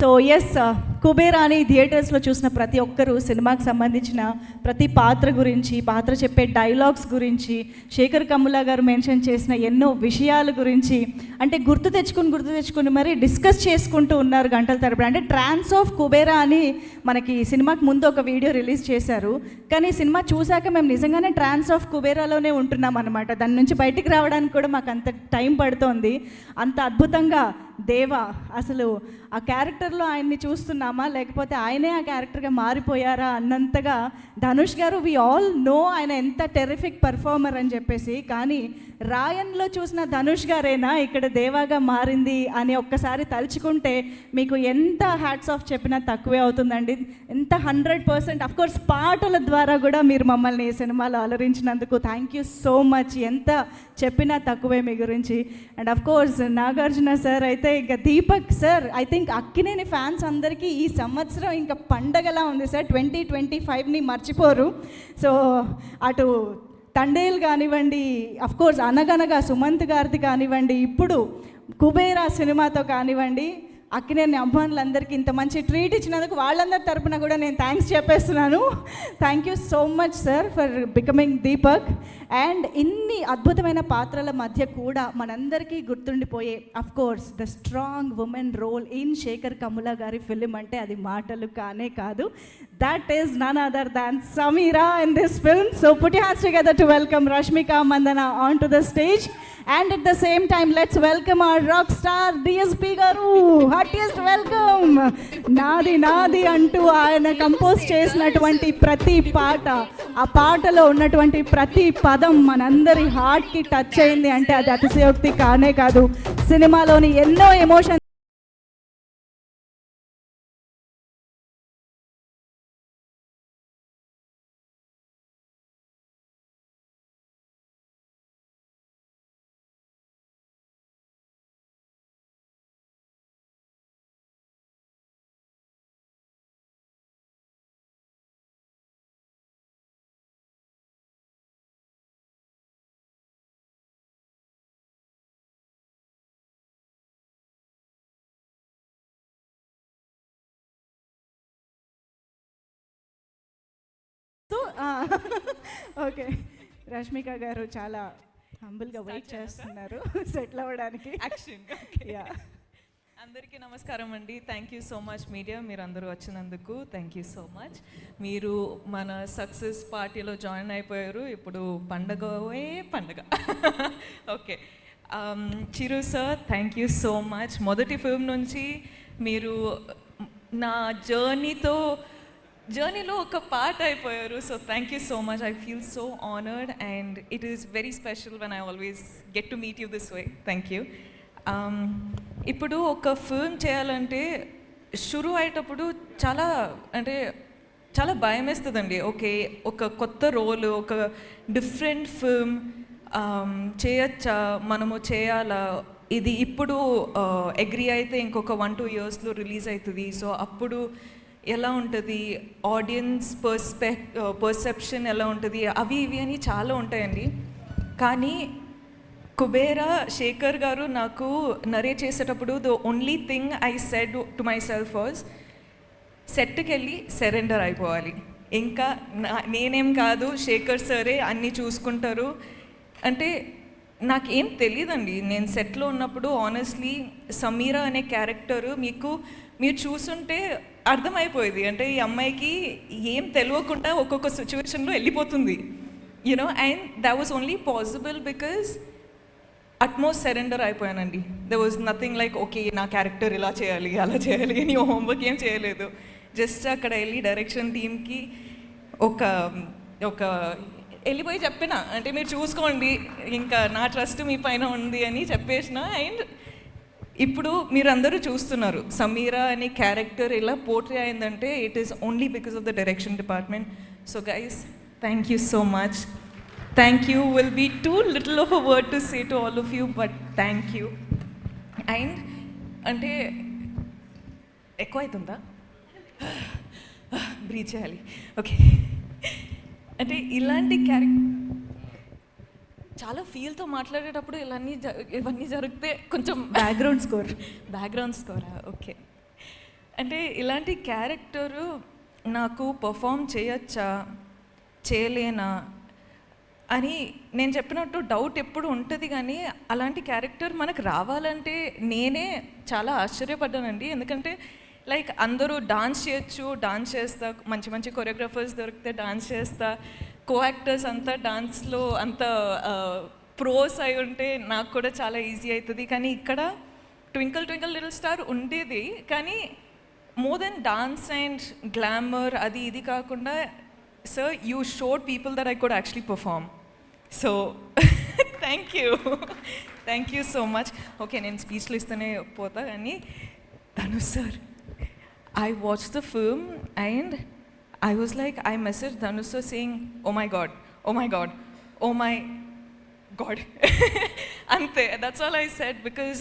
So yes, Kubera అని థియేటర్స్లో చూసిన ప్రతి ఒక్కరూ సినిమాకి సంబంధించిన ప్రతి పాత్ర గురించి, పాత్ర చెప్పే డైలాగ్స్ గురించి, శేఖర్ కమ్ముల గారు మెన్షన్ చేసిన ఎన్నో విషయాల గురించి అంటే గుర్తు తెచ్చుకుని మరి డిస్కస్ చేసుకుంటూ ఉన్నారు గంటల తరబడి. అంటే ట్రాన్స్ ఆఫ్ కుబేరా అని మనకి సినిమాకి ముందు ఒక వీడియో రిలీజ్ చేశారు. కానీ సినిమా చూశాక మేము నిజంగానే ట్రాన్స్ ఆఫ్ కుబేరాలోనే ఉంటున్నాం అనమాట. దాని నుంచి బయటికి రావడానికి కూడా మాకు అంత టైం పడుతోంది. అంత అద్భుతంగా దేవా అసలు ఆ క్యారెక్టర్లో ఆయన్ని చూస్తున్నామా లేకపోతే ఆయనే ఆ క్యారెక్టర్గా మారిపోయారా అన్నంతగా ధనుష్ గారు వి ఆల్ నో ఆయన ఎంత టెరిఫిక్ పర్ఫార్మర్ అని చెప్పేసి. కానీ రాయన్లో చూసిన ధనుష్ గారేనా ఇక్కడ దేవాగా మారింది అని ఒక్కసారి తలుచుకుంటే మీకు ఎంత హ్యాట్స్ ఆఫ్ చెప్పినా తక్కువే అవుతుందండి. ఎంత 100%. అఫ్కోర్స్ పాటల ద్వారా కూడా మీరు మమ్మల్ని ఈ సినిమాలో అలరించినందుకు థ్యాంక్ యూ సో మచ్. ఎంత చెప్పినా తక్కువే మీ గురించి. అండ్ అఫ్కోర్స్ నాగార్జున సార్ అయితే ఇంకా Deepak sir, I think Akkineni fans అందరికీ ఈ సంవత్సరం ఇంకా పండగలా ఉంది సార్. 2025ని మర్చిపోరు. సో అటు తండేల్ కానివ్వండి, అఫ్కోర్స్ అనగనగా సుమంత్ గారిది కానివ్వండి, ఇప్పుడు కుబేరా సినిమాతో కానివ్వండి, అక్కినేని అభిమానులందరికీ ఇంత మంచి ట్రీట్ ఇచ్చినందుకు వాళ్ళందరి తరపున కూడా నేను థ్యాంక్స్ చెప్పేస్తున్నాను. Thank you so much sir for becoming Deepak. And ఇన్ని అద్భుతమైన పాత్రల మధ్య కూడా మనందరికీ గుర్తుండిపోయే of course the strong women role in Sekhar Kammula గారి ఫిలిం అంటే అది మాటలు కానే కాదు. That is none other than Sameera in this film. So put your hands together to welcome Rashmika Mandanna on to the stage. And at the same time, let's welcome our rock star DSP garu. Heartiest welcome. నాది నాది అంటూ ఆయన compose చేసినటువంటి ప్రతి పాట, ఆ పాటలో ఉన్నటువంటి ప్రతి పదం మనందరి హార్ట్కి టచ్ అయింది అంటే అది అతిశయోక్తి కానే కాదు. సినిమాలోని ఎన్నో ఎమోషన్ ఓకే, రష్మిక గారు చాలా హంబుల్గా వెయిట్ చేస్తున్నారు సెటిల్ అవ్వడానికి. అందరికీ నమస్కారం అండి. Thank you so much media, మీరు అందరూ వచ్చినందుకు థ్యాంక్ యూ సో మచ్. మీరు మన సక్సెస్ పార్టీలో జాయిన్ అయిపోయారు. ఇప్పుడు పండగవే పండగ. Okay, Chiru sir thank you so much. మొదటి ఫిల్మ్ నుంచి మీరు నా జర్నీలో ఒక పార్ట్ అయిపోయారు. So thank you so much. I feel so honoured and it is very special when I always get to meet you this way. Thank you. ఇప్పుడు ఒక film చేయాలంటే షురూ అయ్యేటప్పుడు చాలా భయం వేస్తుందండి. ఓకే, ఒక కొత్త రోల్, ఒక డిఫరెంట్ ఫిల్మ్ చేయొచ్చా, మనము చేయాలా, ఇది ఇప్పుడు అగ్రీ అయితే ఇంకొక 1-2 yearsలో రిలీజ్ అవుతుంది. సో అప్పుడు ఎలా ఉంటుంది, ఆడియన్స్ పర్సెప్షన్ ఎలా ఉంటుంది, అవి ఇవి అని చాలా ఉంటాయండి. కానీ కుబేరా శేఖర్ గారు నాకు నరేట్ చేసేటప్పుడు the only thing I said to my self was సెట్కి వెళ్ళి సరెండర్ అయిపోవాలి. ఇంకా నేనేం కాదు, శేఖర్ సరే అన్నీ చూసుకుంటారు. అంటే నాకేం తెలియదండి. నేను సెట్లో ఉన్నప్పుడు ఆనెస్ట్లీ సమీరా అనే క్యారెక్టరు మీరు చూసుంటే అర్థమైపోయేది. అంటే ఈ అమ్మాయికి ఏం తెలియకుండా ఒక్కొక్క సిచ్యువేషన్లో వెళ్ళిపోతుంది, you know. And that was only possible because utmost surrender అయిపోయానండి. There was nothing like okay నా క్యారెక్టర్ ఇలా చేయాలి అలా చేయాలి అని హోంవర్క్ ఏం చేయలేదు. జస్ట్ అక్కడ వెళ్ళి డైరెక్షన్ టీమ్కి ఒక వెళ్ళిపోయి చెప్పిన, అంటే మీరు చూసుకోండి, ఇంకా నా ట్రస్ట్ మీ పైన ఉంది అని చెప్పేసిన. అండ్ ఇప్పుడు మీరందరూ చూస్తున్నారు సమీరా అనే క్యారెక్టర్ ఇలా పోర్ట్రే అయిందంటే it is only because of the direction department. So guys thank you so much. Thank you will be too little of a word to say to all of you, but thank you. And అంటే ఎక్కువ అవుతుందా, breath చేయాలి. Okay, అంటే ఇలాంటి character చాలా ఫీల్తో మాట్లాడేటప్పుడు ఇవన్నీ జరిగితే కొంచెం బ్యాక్గ్రౌండ్ స్కోరా? ఓకే. అంటే ఇలాంటి క్యారెక్టరు నాకు పర్ఫామ్ చేయొచ్చా చేయలేనా అని నేను చెప్పినట్టు డౌట్ ఎప్పుడు ఉంటుంది, కానీ అలాంటి క్యారెక్టర్ మనకు రావాలంటే నేనే చాలా ఆశ్చర్యపడ్డానండి. ఎందుకంటే లైక్ అందరూ డాన్స్ చేయొచ్చు, డాన్స్ చేస్తా, మంచి మంచి కొరియోగ్రాఫర్స్ దొరికితే డాన్స్ చేస్తా, కో యాక్టర్స్ అంతా డాన్స్లో అంత ప్రోస్ అయి ఉంటే నాకు కూడా చాలా ఈజీ అవుతుంది. కానీ ఇక్కడ ట్వింకిల్ ట్వింకిల్ లిటిల్ స్టార్ ఉండేది, కానీ more than dance and glamour అది ఇది కాకుండా sir you showed people that I could actually perform. So thank you so much. Okay, నేను స్పీచ్లు ఇస్తూనే పోతా, కానీ Dhanush sir, I watched the film and I was like, I messaged Dhanush sir saying, oh my god, oh my god, oh my god. Ante, that's all I said, because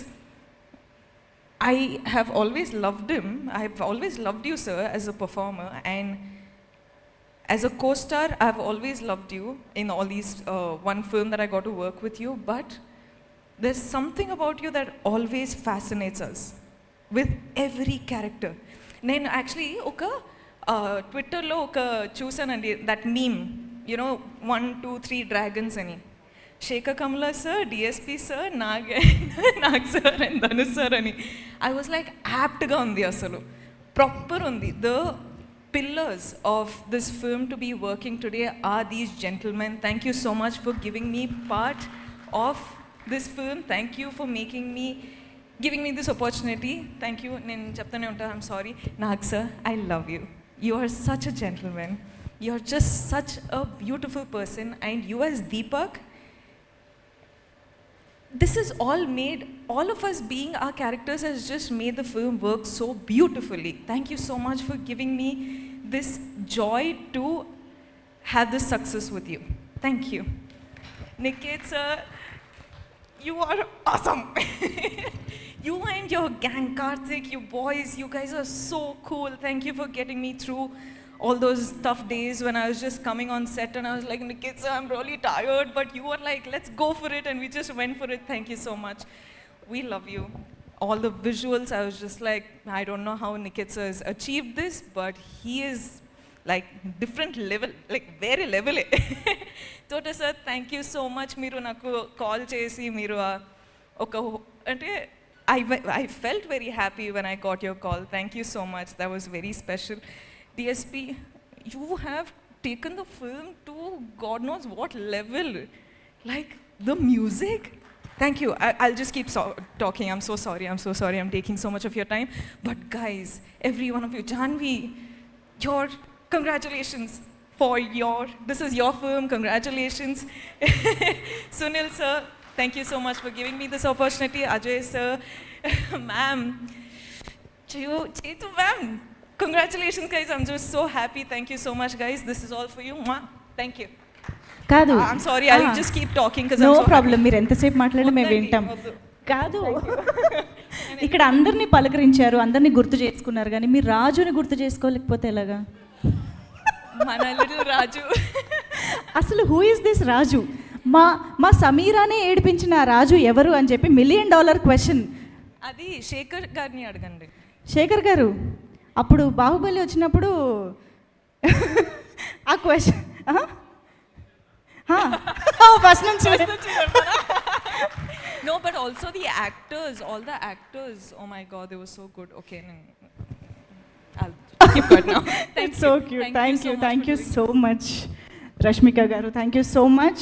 I have always loved him. I have always loved you, sir, as a performer, and as a co-star, I have always loved you in all these one film that I got to work with you. But there's something about you that always fascinates us with every character. నేను actually ఒక ట్విట్టర్లో ఒక చూసానండి, that meme, you know 1 2 3 dragons అని. Sekhar Kamala sir, DSP sir, Nag sir and Dhanush sir అని. I was like యాప్ట్గా ఉంది, అసలు ప్రాపర్ ఉంది. The pillars of this film to be working today are these gentlemen. Thank you so much for giving me part of this film. Thank you for making me giving me this opportunity. Thank you. నేను చెప్తానే ఉంటా, I'm sorry. Nag sir, I love you. You are such a gentleman. You are just such a beautiful person. And you as Deepak, this is all made, all of us being our characters has just made the film work so beautifully. Thank you so much for giving me this joy to have this success with you. Thank you. Niket sir, you are awesome. You and your gang, Karthik, you boys, you guys are so cool. Thank you for getting me through all those tough days when I was just coming on set and I was like, Niket sir, I'm really tired, but you were like, let's go for it, and we just went for it. Thank you so much. We love you. All the visuals, I was just like, I don't know how Niket sir has achieved this, but he is like different level, like very level. Tota sir, thank you so much. Meeru naku call chesi meeru oka ante I felt very happy when I got your call. Thank you so much. That was very special. DSP, you have taken the film to God knows what level. Like the music. Thank you. I'll just keep talking. I'm so sorry. I'm taking so much of your time. But guys, every one of you, Janvi, your congratulations for this is your film. Congratulations. Sunil sir, thank you so much for giving me this opportunity. Ajay sir, ma'am, Chetu ma'am, congratulations guys. I'm just so happy. Thank you so much guys. This is all for you. Thank you. కాదు, I'm sorry, I'll just keep talking because no I'm so problem. మీరు ఎంతసేపు మాట్లాడి మేము వింటాం. కాదు, ఇక్కడ అందరినీ పలకరించారు, అందరినీ గుర్తు చేసుకున్నారు, కానీ మీరు రాజుని గుర్తు చేసుకోలేకపోతే ఎలాగా? మన little రాజు. అసలు హూ ఇస్ దిస్ రాజు? మా సమీరానే ఏడిపించిన రాజు ఎవరు అని చెప్పి $1 million క్వశ్చన్. అది శేఖర్ గారిని అడగండి. శేఖర్ గారు అప్పుడు బాహుబలి వచ్చినప్పుడు ఆ క్వశ్చన్ ఫస్ట్ నుంచి No, but also the actors, all the actors, oh my god, they were so good. Okay, I'll keep quiet now. It's so cute. Thank you so much Rashmika garu. Thank you so much.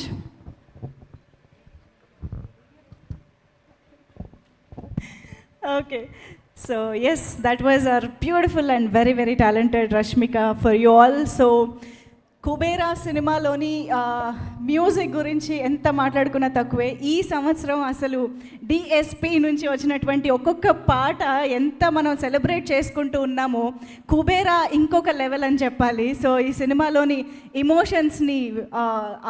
Okay, so yes, that was our beautiful and very very talented Rashmika for you all. So Kubera సినిమాలోని music గురించి ఎంత మాట్లాడుకున్నా తక్కువే. ఈ సంవత్సరం అసలు DSP నుంచి వచ్చినటువంటి ఒక్కొక్క పాట ఎంత మనం సెలబ్రేట్ చేసుకుంటూ ఉన్నామో, కుబేరా ఇంకొక లెవెల్ అని చెప్పాలి. సో ఈ సినిమాలోని ఇమోషన్స్ని,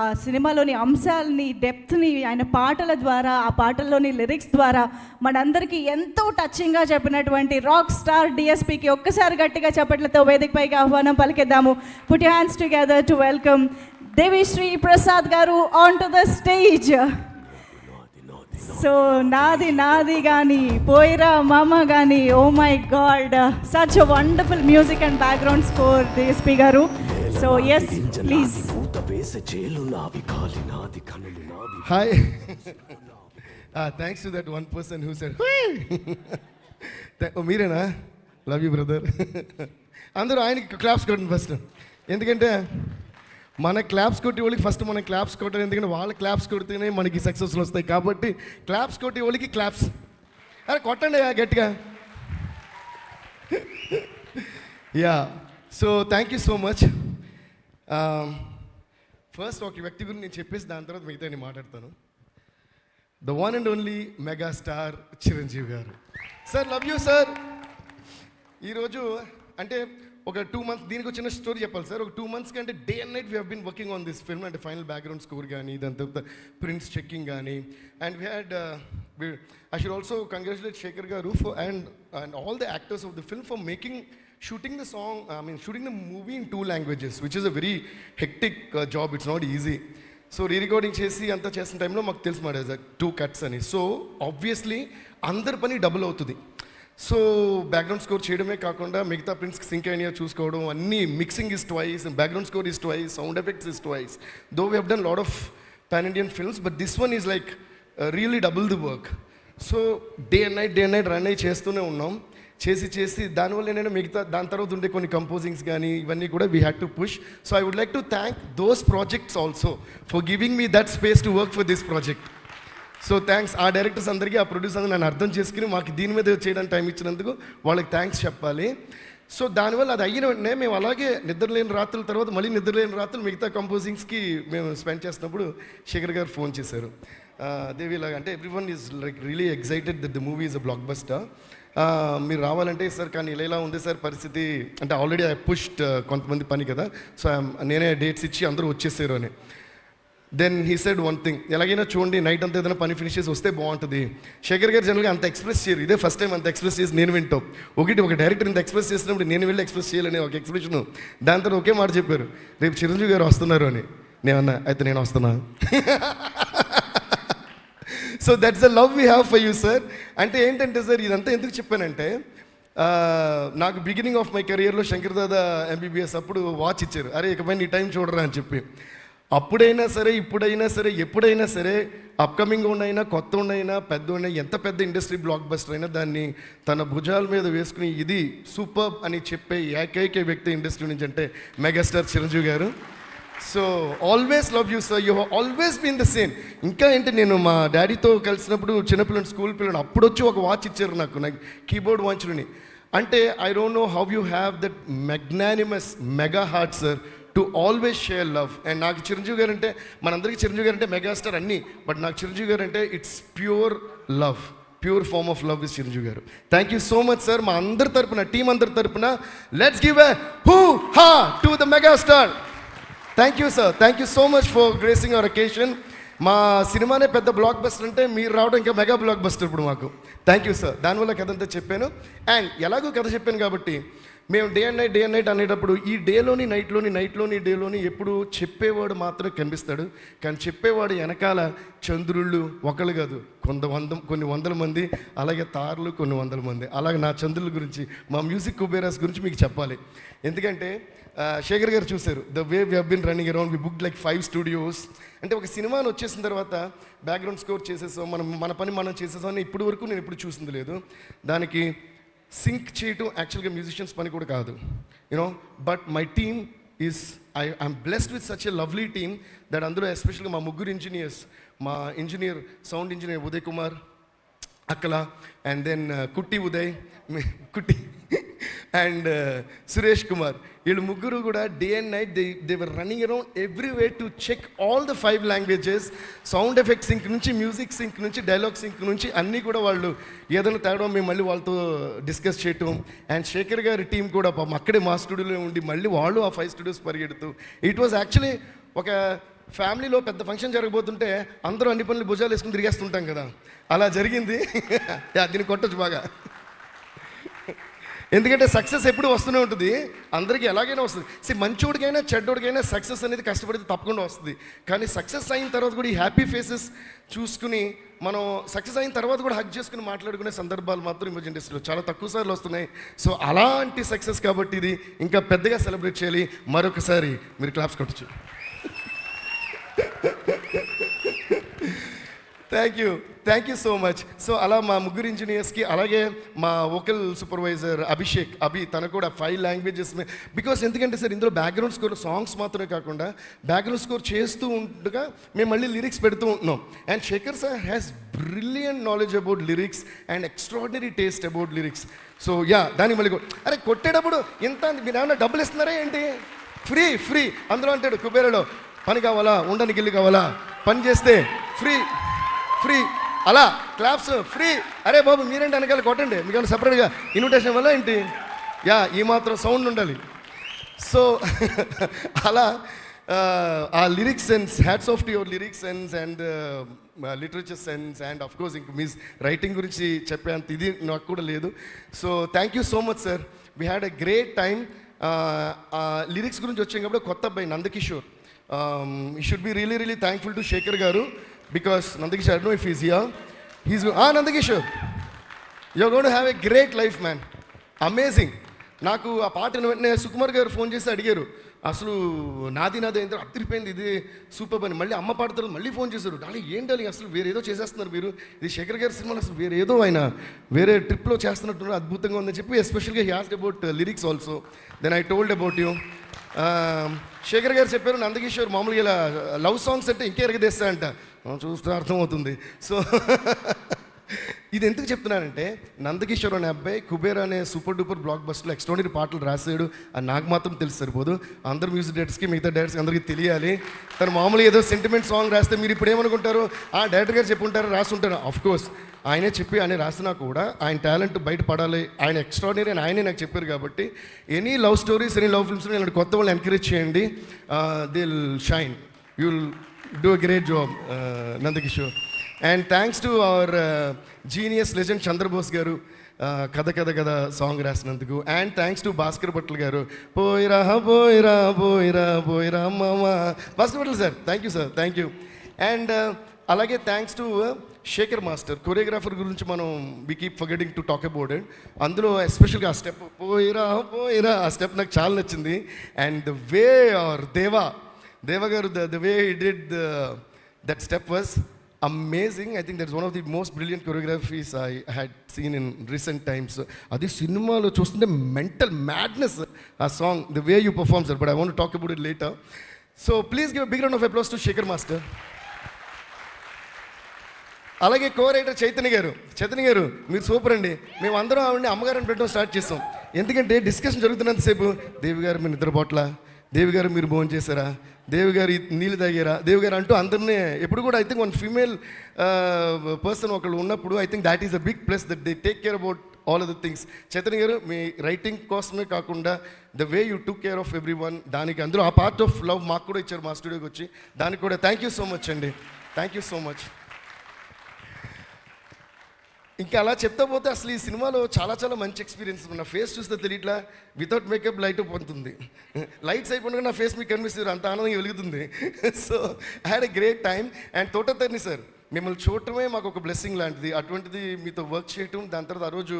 ఆ సినిమాలోని అంశాలని, డెప్త్ని ఆయన పాటల ద్వారా, ఆ పాటల్లోని లిరిక్స్ ద్వారా మనందరికీ ఎంతో టచింగ్గా చెప్పినటువంటి రాక్ స్టార్ డిఎస్పికి ఒక్కసారి గట్టిగా చప్పట్లతో వేదికపైకి ఆహ్వానం పలికిద్దాము. Put your hands together to welcome Devi Sri Prasad garu onto the stage. So నాది నాది కానీ పోయిరా మామ కానీ oh my god such wonderful music and background score DSP garu. So yes please. Hi, thanks to that one person who said మీరేనా? Love you brother. అందరూ ఆయనకి claps కొట్టండి ఫస్ట్, ఎందుకంటే మన క్లాప్స్ కొట్టి వాళ్ళకి ఫస్ట్ మనం క్లాప్స్ కొట్టాలి, ఎందుకంటే వాళ్ళ క్లాప్స్ కొడితేనే మనకి సక్సెస్లు వస్తాయి. కాబట్టి క్లాప్స్ కొట్టి వాళ్ళకి క్లాప్స్. అరే కొట్టండి గట్టిగా. Yeah, so thank you so much. First ఒక వ్యక్తి గురించి నేను చెప్పేసి దాని తర్వాత మిగతా నేను మాట్లాడతాను. The one and only mega star Chiranjeevi garu. Sir love you sir. ఈరోజు అంటే ఒక 2 months, దీనికి చిన్న స్టోరీ చెప్పాలి సార్. ఒక 2 months కంటే day and night we been working on this film. అంటే ఫైనల్ బ్యాక్గ్రౌండ్ స్కోర్ కానీ, దాని తర్వాత ప్రింట్స్ చెక్కింగ్ కానీ. And we had I should also congratulate Sekhar garu and all the actors of the film for shooting the song, shooting the movie in 2 languages, which is a very hectic job. It's not easy. So re-recording చేసి అంతా చేసిన టైంలో మాకు తెలుసు మాట 2 cuts అని. So obviously అందరి పని డబుల్ అవుతుంది. సో బ్యాక్గ్రౌండ్ స్కోర్ చేయడమే కాకుండా మిగతా ప్రింట్స్కి సింక్ అయినా చూసుకోవడం, అన్నీ mixing is twice, background score is twice, sound effects is twice. Though we have done lot of pan Indian films, but this one is like really double the work. So day and night run అయ్యి చేస్తూనే ఉన్నాం. చేసి దానివల్ల ఏంటంటే మిగతా దాని తర్వాత ఉండే కొన్ని కంపోజింగ్స్ కానీ ఇవన్నీ కూడా we had to push. So I would like to thank those projects also for giving me that space to work for this project. So thanks uh directors అందరికీ, ఆ ప్రొడ్యూసర్ అందరూ నన్ను అర్థం చేసుకుని మాకు దీని మీద చేయడానికి టైం ఇచ్చినందుకు వాళ్ళకి థ్యాంక్స్ చెప్పాలి. సో దానివల్ల అది అయిన వెంటనే మేము అలాగే నిద్రలేని రాత్రుల తర్వాత మళ్ళీ నిద్రలేని రాత్రులు మిగతా కంపోజింగ్స్కి మేము స్పెండ్ చేసినప్పుడు శేఖర్ గారు ఫోన్ చేశారు. దేవిలాగా అంటే everyone is like really excited that the movie is a block buster. మీరు రావాలంటే సార్ కానీ ఇలా ఉంది సార్ పరిస్థితి అంటే ఆల్రెడీ ఐ పుష్డ్ కొంతమంది పని కదా, సో నేనే డేట్స్ ఇచ్చి అందరూ వచ్చేసారు అని. Then he said one thing, ఎలాగైనా చూడండి నైట్ అంతా ఏదైనా పని ఫినిష్ చేసి వస్తే బాగుంటుంది. శేఖర్ గారు జనరల్గా అంత ఎక్స్ప్రెస్ చేయరు, ఇదే ఫస్ట్ టైం అంత ఎక్స్ప్రెస్ చేసి నేను వింటాం. ఒక డైరెక్టర్ ఇంత ఎక్స్ప్రెస్ చేసినప్పుడు నేను వెళ్ళి ఎక్స్ప్రెస్ చేయాలని ఒక ఎక్స్ప్రెషను. దాని తర్వాత ఒకే మాట చెప్పారు, రేపు చిరంజీవి గారు వస్తున్నారు అని. నేనన్నా అయితే నేను వస్తున్నా. So that's the love we have for you sir. అంటే ఏంటంటే సార్ ఇదంతా ఎందుకు చెప్పానంటే, నాకు బిగినింగ్ ఆఫ్ మై కెరియర్లో శంకర్ దాదా ఎంబీబీఎస్ అప్పుడు వాచ్ ఇచ్చారు, అరే ఇకపై నీ టైం చూడరా అని చెప్పి. అప్పుడైనా సరే ఇప్పుడైనా సరే ఎప్పుడైనా సరే అప్కమింగ్ ఉండైనా కొత్త ఉండైనా పెద్ద ఉండైనా ఎంత పెద్ద ఇండస్ట్రీ బ్లాక్ బస్టర్ అయినా దాన్ని తన భుజాల మీద వేసుకుని ఇది సూపర్ అని చెప్పే ఏకైక వ్యక్తి ఇండస్ట్రీ నుంచి అంటే మెగాస్టార్ చిరంజీవి గారు. So always love you sir, you have always been the same. ఇంకా ఏంటి నేను మా డాడీతో కలిసినప్పుడు చిన్నపిల్లలు స్కూల్ పిల్లలు అప్పుడు వచ్చి ఒక వాచ్ ఇచ్చారు నాకు కీబోర్డ్ వాచ్ని. అంటే I don't know how you have that magnanimous mega heart sir to always share love. And నాకు చిరంజీవి గారు అంటే మనందరికీ చిరంజీవి గారు అంటే మెగాస్టార్ అన్నీ, బట్ నాకు చిరంజీవి గారు అంటే it's pure love, pure form of love is Chiranjeevi garu. Thank you so much sir. మా అందరి తరపున టీం అందరి తరపున let's give a hoo ha to the megastar. Thank you sir, thank you so much for gracing our occasion. మా సినిమానే పెద్ద block buster అంటే మీరు రావడం ఇంకా మెగా బ్లాక్ బస్టర్ ఇప్పుడు మాకు. Thank you sir. దానివల్ల కథ అంతా చెప్పాను. అండ్ ఎలాగో కథ చెప్పాను కాబట్టి మేము డే అండ్ నైట్ అనేటప్పుడు ఈ నైట్లోని డేలోని ఎప్పుడు చెప్పేవాడు మాత్రమే కనిపిస్తాడు, కానీ చెప్పేవాడు వెనకాల చంద్రుళ్ళు ఒకళ్ళు కాదు కొన్ని వందల మంది, అలాగే తారలు కొన్ని వందల మంది. అలాగే నా చంద్రుల గురించి మా మ్యూజిక్ కుబేరాస్ గురించి మీకు చెప్పాలి. ఎందుకంటే శేఖర్ గారు చూశారు the way we have been running around, we book like 5 studios. అంటే ఒక సినిమాని వచ్చేసిన తర్వాత బ్యాక్గ్రౌండ్ స్కోర్ చేసేసాం, మన పని మనం చేసేసాం అని ఇప్పటి వరకు నేను ఎప్పుడు చూసింది లేదు. దానికి సింక్ చేయటం యాక్చువల్గా మ్యూజిషియన్స్ పని కూడా కాదు, you know. But my team is I'm blessed with such a lovely team that అందులో ఎస్పెషల్గా మా ముగ్గురు ఇంజనీర్స్, మా sound engineer Uday Kumar Akkala, and then Kutti and Suresh Kumar, వీళ్ళు ముగ్గురు కూడా day and night they were running around every way to check all the 5 languages, sound effect sync నుంచి music sync నుంచి డైలాగ్ సింక్ నుంచి అన్నీ కూడా వాళ్ళు ఏదైనా తేడా మేము మళ్ళీ వాళ్ళతో డిస్కస్ చేయటం. అండ్ శేఖర్ గారి టీం కూడా అక్కడే మా స్టూడియోలో ఉండి మళ్ళీ వాళ్ళు ఆ 5 studios పరిగెడుతూ, ఇట్ వాజ్ యాక్చువల్లీ ఒక ఫ్యామిలీలో పెద్ద ఫంక్షన్ జరగబోతుంటే అందరూ అన్ని పనులు భుజాలు వేసుకుని తిరిగేస్తుంటాం కదా, అలా జరిగింది. దీన్ని కొట్టచ్చు బాగా. ఎందుకంటే సక్సెస్ ఎప్పుడు వస్తూనే ఉంటుంది, అందరికీ ఎలాగైనా వస్తుంది. మంచోడికైనా చెడ్డోడికైనా సక్సెస్ అనేది కష్టపడితే తప్పకుండా వస్తుంది. కానీ సక్సెస్ అయిన తర్వాత కూడా ఈ హ్యాపీ ఫేసెస్ చూసుకుని మనం సక్సెస్ అయిన తర్వాత కూడా హగ్ చేసుకుని మాట్లాడుకునే సందర్భాలు మాత్రం ఇమేజ్ ఇండస్ట్రీలో చాలా తక్కువ సార్లు వస్తున్నాయి. సో అలాంటి సక్సెస్ కాబట్టి ఇది ఇంకా పెద్దగా సెలబ్రేట్ చేయాలి. మరొకసారి మీరు క్లాప్స్ కొట్టచ్చు. Thank you so much. So అలా మా ముగ్గురు ఇంజనీర్స్కి, అలాగే మా వోకల్ సూపర్వైజర్ అభి తను కూడా 5 లాంగ్వేజెస్ బికాస్ ఎందుకంటే సార్ ఇందులో బ్యాక్గ్రౌండ్ స్కోర్ సాంగ్స్ మాత్రమే కాకుండా బ్యాక్గ్రౌండ్ స్కోర్ చేస్తూ ఉండగా మేము మళ్ళీ లిరిక్స్ పెడుతూ ఉంటున్నాం. And Sekhar sir has brilliant knowledge about lyrics and extraordinary taste about lyrics. So దానికి మళ్ళీ అరే కొట్టేటప్పుడు ఇంత మీరు ఏమన్నా డబ్బులు ఇస్తున్నారా ఏంటి, ఫ్రీ అందులో అంటాడు కుబేరలో, పని కావాలా, ఉండడానికి ఇల్లు కావాలా, పని చేస్తే ఫ్రీ అలా క్లాప్స్ ఫ్రీ. అరే బాబు మీరేంటి వెనకాల కొట్టండి, మీకు ఏమైనా సపరేట్గా ఇన్విటేషన్ వల్ల ఏంటి, ఈ మాత్రం సౌండ్ ఉండాలి. సో అలా ఆ lyrics sense, hats off to your lyrics sense and literature sense and of course ఇంక మీ రైటింగ్ గురించి చెప్పేంత ఇది నాకు కూడా లేదు. So thank you so much sir, we had a great time. Lyrics గురించి వచ్చాం కాబట్టి కొత్త అబ్బాయి Nandakishore, you should be really thankful to Sekhar గారు because Nandakishore, I don't know if he's here. Nandakishore, you're going to have a great life, man. Amazing. నాకు ఆ పాట వెంటనే సుకుమార్ గారు ఫోన్ చేసి అడిగారు, అసలు నాది ఏంటో అదిరిపోయింది, ఇది సూపర్ అని. మళ్ళీ అమ్మ పాడతారు, మళ్ళీ ఫోన్ చేశారు, డార్లింగ్ ఏం డార్లింగ్ అసలు వేరేదో చేసేస్తున్నారు మీరు, ఇది శేఖర్ గారి సినిమాలో అసలు వేరేదో ఆయన వేరే ట్రిప్లో చేస్తున్నట్టు అద్భుతంగా ఉందని చెప్పి ఎస్పెషల్గా he asked about lyrics also. Then I told about you. Sekhar garu చెప్పారు నందకిషోర్ మామూలుగా ఇలా లవ్ సాంగ్స్ అంటే ఇంకే ఎరగదేస్తా అంట, చూస్తే అర్థమవుతుంది. సో ఇది ఎందుకు చెప్తున్నానంటే నందకిషోర్ అనే అబ్బాయి కుబేర్ అనే సూపర్ డూపర్ బ్లాక్ బస్టర్లో ఎక్స్ట్రాడినరీ పాటలు రాసాడు అని నాకు మాత్రం తెలిసి సరిపోదు, అందరు మ్యూజిక్ డైరెక్టర్స్కి మిగతా డైరెక్టర్స్కి అందరికీ తెలియాలి. తను మామూలుగా ఏదో సెంటిమెంట్ సాంగ్ రాస్తే మీరు ఇప్పుడు ఏమనుకుంటారు, డైరెక్టర్ గారు చెప్పుంటారు రాస్తుంటారు. ఆఫ్ కోర్స్ ఆయనే చెప్పి ఆయన రాసినా కూడా ఆయన టాలెంట్ బయటపడాలి, ఆయన ఎక్స్ట్రాడినరీ అని ఆయనే నాకు చెప్పారు. కాబట్టి any love stories, any love films ఇలాంటి కొత్త వాళ్ళని ఎంకరేజ్ చేయండి, they will shine, you will do a great job Nandakishore. And thanks to our genius legend Chandrabose garu, కథ సాంగ్ రాసినందుకు. And thanks to Bhaskar Bhatla garu, పోయిరా మామా. Bhaskar Bhatla sir thank you. And అలాగే thanks to Sekhar master, choreographer గురించి మనం we keep forgetting to talk about it. అందులో ఎస్పెషల్గా ఆ స్టెప్ పోయిరా ఆ స్టెప్ నాకు చాలా నచ్చింది. అండ్ ద వే ఆర్ దేవా గారు the way he did that step was amazing. I think that's one of the most brilliant choreographies I had seen in recent times. Adi cinema chustunte mental madness a song, the way you perform sir, but I want to talk about it later. So please give a big round of applause to Shekhar master. అలాగే కో-రైటర్ చైతన్య గారు మీరు super అండి. మేము అందరం ఆవిడని అమ్మగారిని పెట్టడం start చేస్తాం, ఎందుకంటే డిస్కషన్ జరుగుతున్నంతసేపు దేవి గారు మీరు నిద్రపోట్లా, దేవి గారు మీరు భోజనం చేశారా, దేవి గారు నీళ్ళు తాగారా, దేవి గారు అంటూ అందరినీ ఎప్పుడు కూడా I think one female person ఒకళ్ళు ఉన్నప్పుడు I think that is a big plus that they take care about all of the things. Chaitanya గారు మీ రైటింగ్ కోసమే కాకుండా the way you took care of everyone, దానికి అందులో ఆ పార్ట్ ఆఫ్ లవ్ మాకు కూడా ఇచ్చారు మా స్టూడియోకి వచ్చి, దానికి కూడా థ్యాంక్ యూ సో మచ్ అండి, థ్యాంక్ యూ సో మచ్. ఇంకా అలా చెప్తా పోతే అసలు ఈ సినిమాలో చాలా మంచి ఎక్స్పీరియన్స్. నా ఫేస్ చూస్తే తెలియట్లా, వితౌట్ మేకప్ లైట్ పోతుంది, లైట్స్ అయిపోయినా నా ఫేస్ మీకు కనిపిస్తుంది, అంత ఆనందంగా వెలుగుతుంది. So I had a great time. And Thota Tharani sir, మిమ్మల్ని చూడటమే మాకు ఒక బ్లెస్సింగ్ లాంటిది, అటువంటిది మీతో వర్క్ చేయటం. దాని తర్వాత ఆ రోజు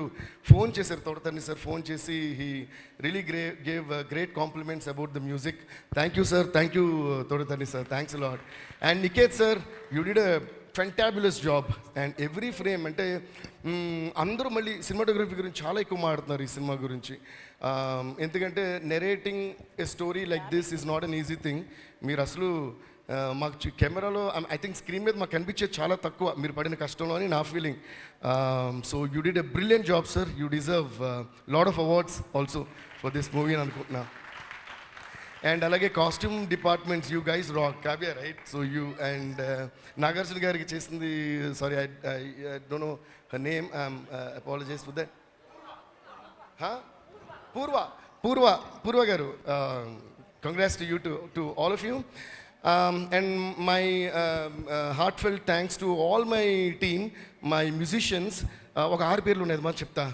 ఫోన్ చేశారు తోటతర్ని సార్, ఫోన్ చేసి he really gave great compliments about the music. Thank you sir, thank you Thota Tharani sir, thanks lot. And Niketh sir, you did a fantabulous job. And every frame అంటే అందరూ మళ్ళీ సినిమాటోగ్రఫీ గురించి చాలా ఎక్కువ మాట్లాడుతున్నారు ఈ సినిమా గురించి, ఎందుకంటే narrating a story like this is not an easy thing. మీరు అసలు మాకు కెమెరాలో ఐ థింక్ స్క్రీన్ మీద మాకు కనిపించేది చాలా తక్కువ మీరు పడిన కష్టంలో అని నా feeling. So you did a brilliant job sir, you deserve lot of awards also for this movie అని అనుకుంటున్నా. అండ్ అలాగే costume departments, you guys rock. Kavya right, so you and Nagarjuna గారికి చేసింది, sorry I don't know her name, apologise for that. Poorva గారు, congrats to you to all of you. And my heartfelt thanks to all my team, my musicians, ఒక 6 పేర్లు ఉన్నాయి మా చెప్తా.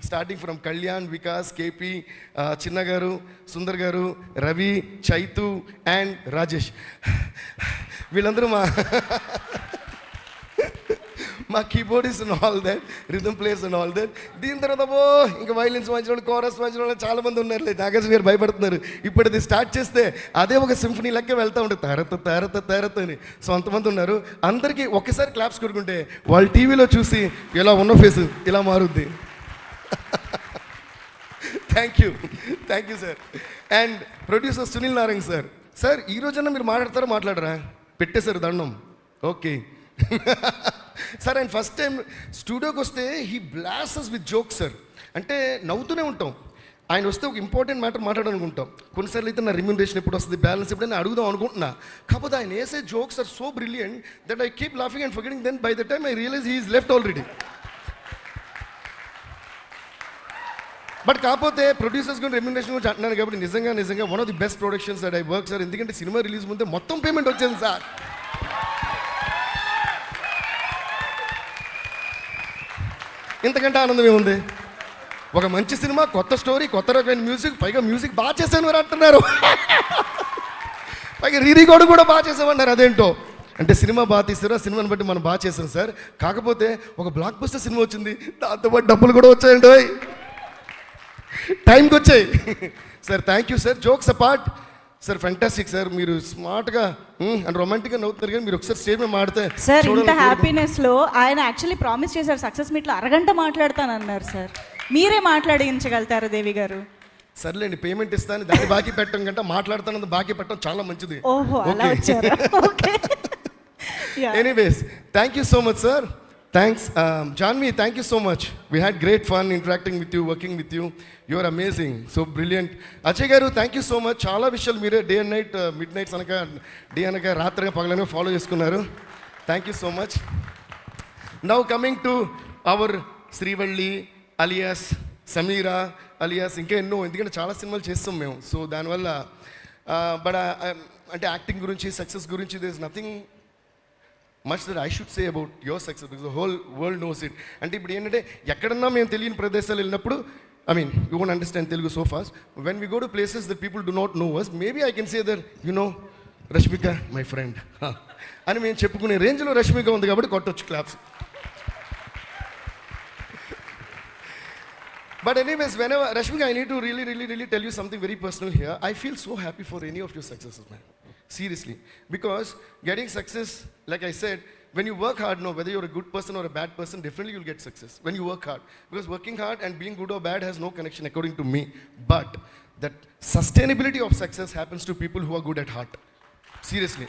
Starting from Kalyan, Vikas, KP, చిన్న గారు, సుందర్ గారు, రవి, చైతు అండ్ రాజేష్. వీళ్ళందరూ మా keyboardist and all that, rhythm players and all that. దీని తర్వాత ఇంకా వైలిన్స్ వాయించిన వాళ్ళు, కోరస్ వాయించిన వాళ్ళు చాలామంది ఉన్నారు. నాగార్జున గారు భయపడుతున్నారు. ఇప్పుడు అది స్టార్ట్ చేస్తే అదే ఒక సింఫనీ లెక్క వెళ్తూ ఉంటుంది, తారత అని. సో అంతమంది ఉన్నారు. అందరికీ ఒక్కసారి క్లాప్స్ కొడుకుంటే వాళ్ళు టీవీలో చూసి ఇలా ఉన్న ఫేస్ ఇలా మారుద్ది. Thank you sir. And producer Sunil Narayan sir. Sir ఈ రోజన్నా మీరు మాట్లాడరా? పెట్టేశారు దండం. Okay sir. ఆయన ఫస్ట్ టైం స్టూడియోకి వస్తే he blasts with jokes sir. అంటే నవ్వుతూనే ఉంటాం. ఆయన వస్తే ఒక ఇంపార్టెంట్ మ్యాటర్ మాట్లాడాలనుకుంటాం. కొన్నిసార్లు అయితే నా రెమ్యూనరేషన్ ఎప్పుడు వస్తుంది, బ్యాలెన్స్ ఎప్పుడు నేను అడుగుదాం అనుకుంటున్నా. కాకపోతే ఆయన వేసే jokes are so brilliant that I keep laughing and forgetting. Then by the time I realise he is left already. But కాకపోతే ప్రొడ్యూసర్స్ గురించి రెమ్యూనరేషన్ గురించి అంటున్నాను కాబట్టి నిజంగా one of the best productions that I work sir. ఎందుకంటే సినిమా release ముందే మొత్తం పేమెంట్ వచ్చింది సార్. ఇంతకంటే ఆనందం ఏముంది? ఒక మంచి సినిమా, కొత్త స్టోరీ, కొత్త రకమైన మ్యూజిక్, పైగా మ్యూజిక్ బాగా చేశాను అని అంటున్నారు. పైగా రీరికార్డు కూడా బాగా చేసామన్నారు. అదేంటో అంటే సినిమా బాగా తీస్తారా, సినిమాని బట్టి మనం బాగా చేసాం సార్. కాకపోతే ఒక బ్లాక్ బస్టర్ సినిమా వచ్చింది, దాంతోపాటు డబ్బులు కూడా వచ్చాయండి, టైంకి వచ్చాయి. Sir thank you sir. Jokes apart sir, fantastic sir. మీరు స్మార్ట్గా అండ్ రొమాంటిక్గా నవ్వుతున్నారు, కానీ మీరు ఒకసారి స్టేజ్ మీద మాడితే సార్ ఇంత హ్యాపీనెస్లో ఆయన యాక్చువల్లీ ప్రామిస్ చేశారు సక్సెస్ మీట్లో అరగంట మాట్లాడతానన్నారు సార్. మీరే మాట్లాడించగలుగుతారు దేవి గారు? సర్లేండి, పేమెంట్ ఇస్తాను, దాన్ని బాకీ పెట్టడం కంటే మాట్లాడుతాను బాకీ పెట్టడం చాలా మంచిది. ఓహో అలా వచ్చారా? Okay. Anyways thank you so much sir. Thanks Janvi, thank you so much. We had great fun interacting with you, working with you. You are amazing, so brilliant. Ajay garu, thank you so much. Chaala vishyalu meere day and night, midnight anaka day anaka ratranga pagalanga follow chestunnaru. Thank you so much. Now coming to our Srivalli alias Sameera alias inka enno, endukante chaala సినిమాలు చేస్తాం మేము. So దానివల్ల but అంటే acting గురించి, success గురించి there is nothing much that I should say about your success because the whole world knows it. అంటే ఇప్పుడు ఏంటంటే ఎక్కడన్నా మేము తెలియని ప్రదేశాలు వెళ్ళినప్పుడు, I mean, you won't understand Telugu so fast. When we go to places that people do not know us, maybe I can say that, you know, Rashmika, my friend. అని మేము చెప్పుకునే రేంజ్లో రష్మిక ఉంది కాబట్టి కొట్టొచ్చు claps. But anyways, whenever, Rashmika, I need to really tell you something very personal here. I feel so happy for any of your successes, man. Seriously. Because getting success, like I said, when you work hard, no, whether you're a good person or a bad person, definitely you'll get success when you work hard. Because working hard and being good or bad has no connection according to me. But that sustainability of success happens to people who are good at heart. Seriously.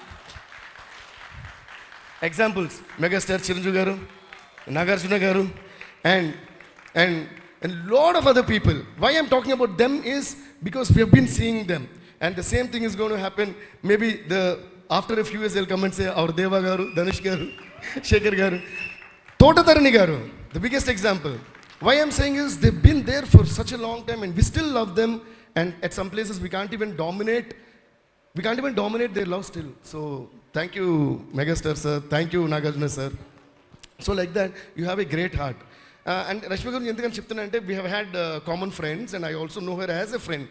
Examples, megastar Chiranjeevi garu, Nagarjuna garu, and lot of other people. Why I'm talking about them is because we have been seeing them. And the same thing is going to happen. Maybe after a few years they'll come and say, our Deva garu, Dhanush garu, Shekhar garu, Totatarani garu, the biggest example. Why I'm saying is they've been there for such a long time and we still love them. And at some places we can't even dominate their love still. So thank you megastar sir, thank you Nagarjuna sir. So like that, you have a great heart. And Rashmi garu endukani cheptunante, we have had common friends and I also know her as a friend,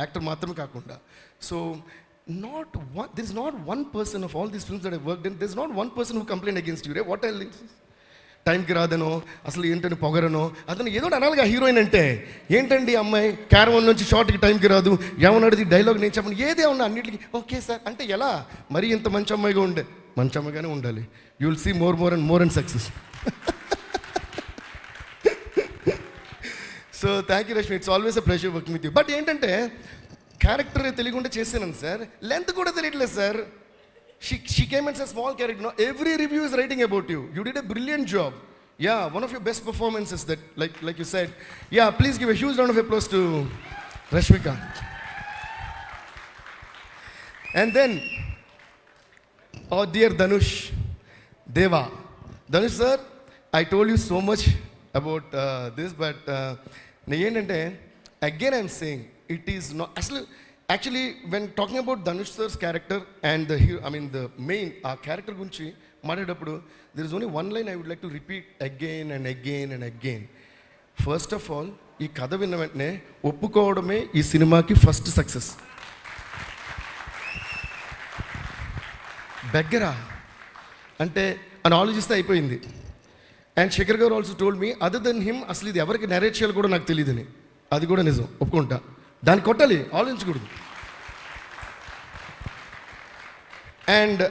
actor maatrame kaakunda. So there is not one person of all these films that I've worked in, there's not one person who complained against you, right? What else? టైంకి రాదనో, అసలు ఏంటంటే పొగరనో, అతను ఏదో అనాలిగా heroine అంటే ఏంటండి అమ్మాయి caravan నుంచి షార్ట్కి టైంకి రాదు, ఏమన్నాడు డైలాగ్ నేను చెప్పండి, ఏదే ఉన్నా అన్నింటికి ఓకే సార్ అంటే ఎలా? మరీ ఇంత మంచి అమ్మాయిగా మంచి అమ్మాయిగానే ఉండాలి. You will see more and success. So thank you Rashmi, it's always a pleasure working with you. But ఏంటంటే క్యారెక్టర్ తెలియకుండా చేసాను సార్, లెంత్ కూడా తెలియట్లేదు sir. She came and said small character. No, every review is writing about you. You did a brilliant job. Yeah, one of your best performances that, like you said. Yeah, please give a huge round of applause to Rashmika. And then, oh dear Dhanush, Deva. Dhanush sir, I told you so much about this, but again I'm saying, it is not, actually when talking about Dhanush sir's character and the hero, I mean the main character gunchi, మాట్లాడేటప్పుడు there is only one line I would like to repeat again and again and again. First of all, ఈ కథ విన్న వెంటనే ఒప్పుకోవడమే ఈ సినిమాకి first success. బెగ్గరా అంటే అని ఆలోచిస్తే అయిపోయింది. అండ్ శేఖర్ గారు also told me other then him అసలు ఇది ఎవరికి నెరేట్ చేయాలి కూడా నాకు తెలియదని. అది కూడా నిజం, ఒప్పుకుంటా. దాన్ని కొట్టాలి, ఆలోచించకూడదు. అండ్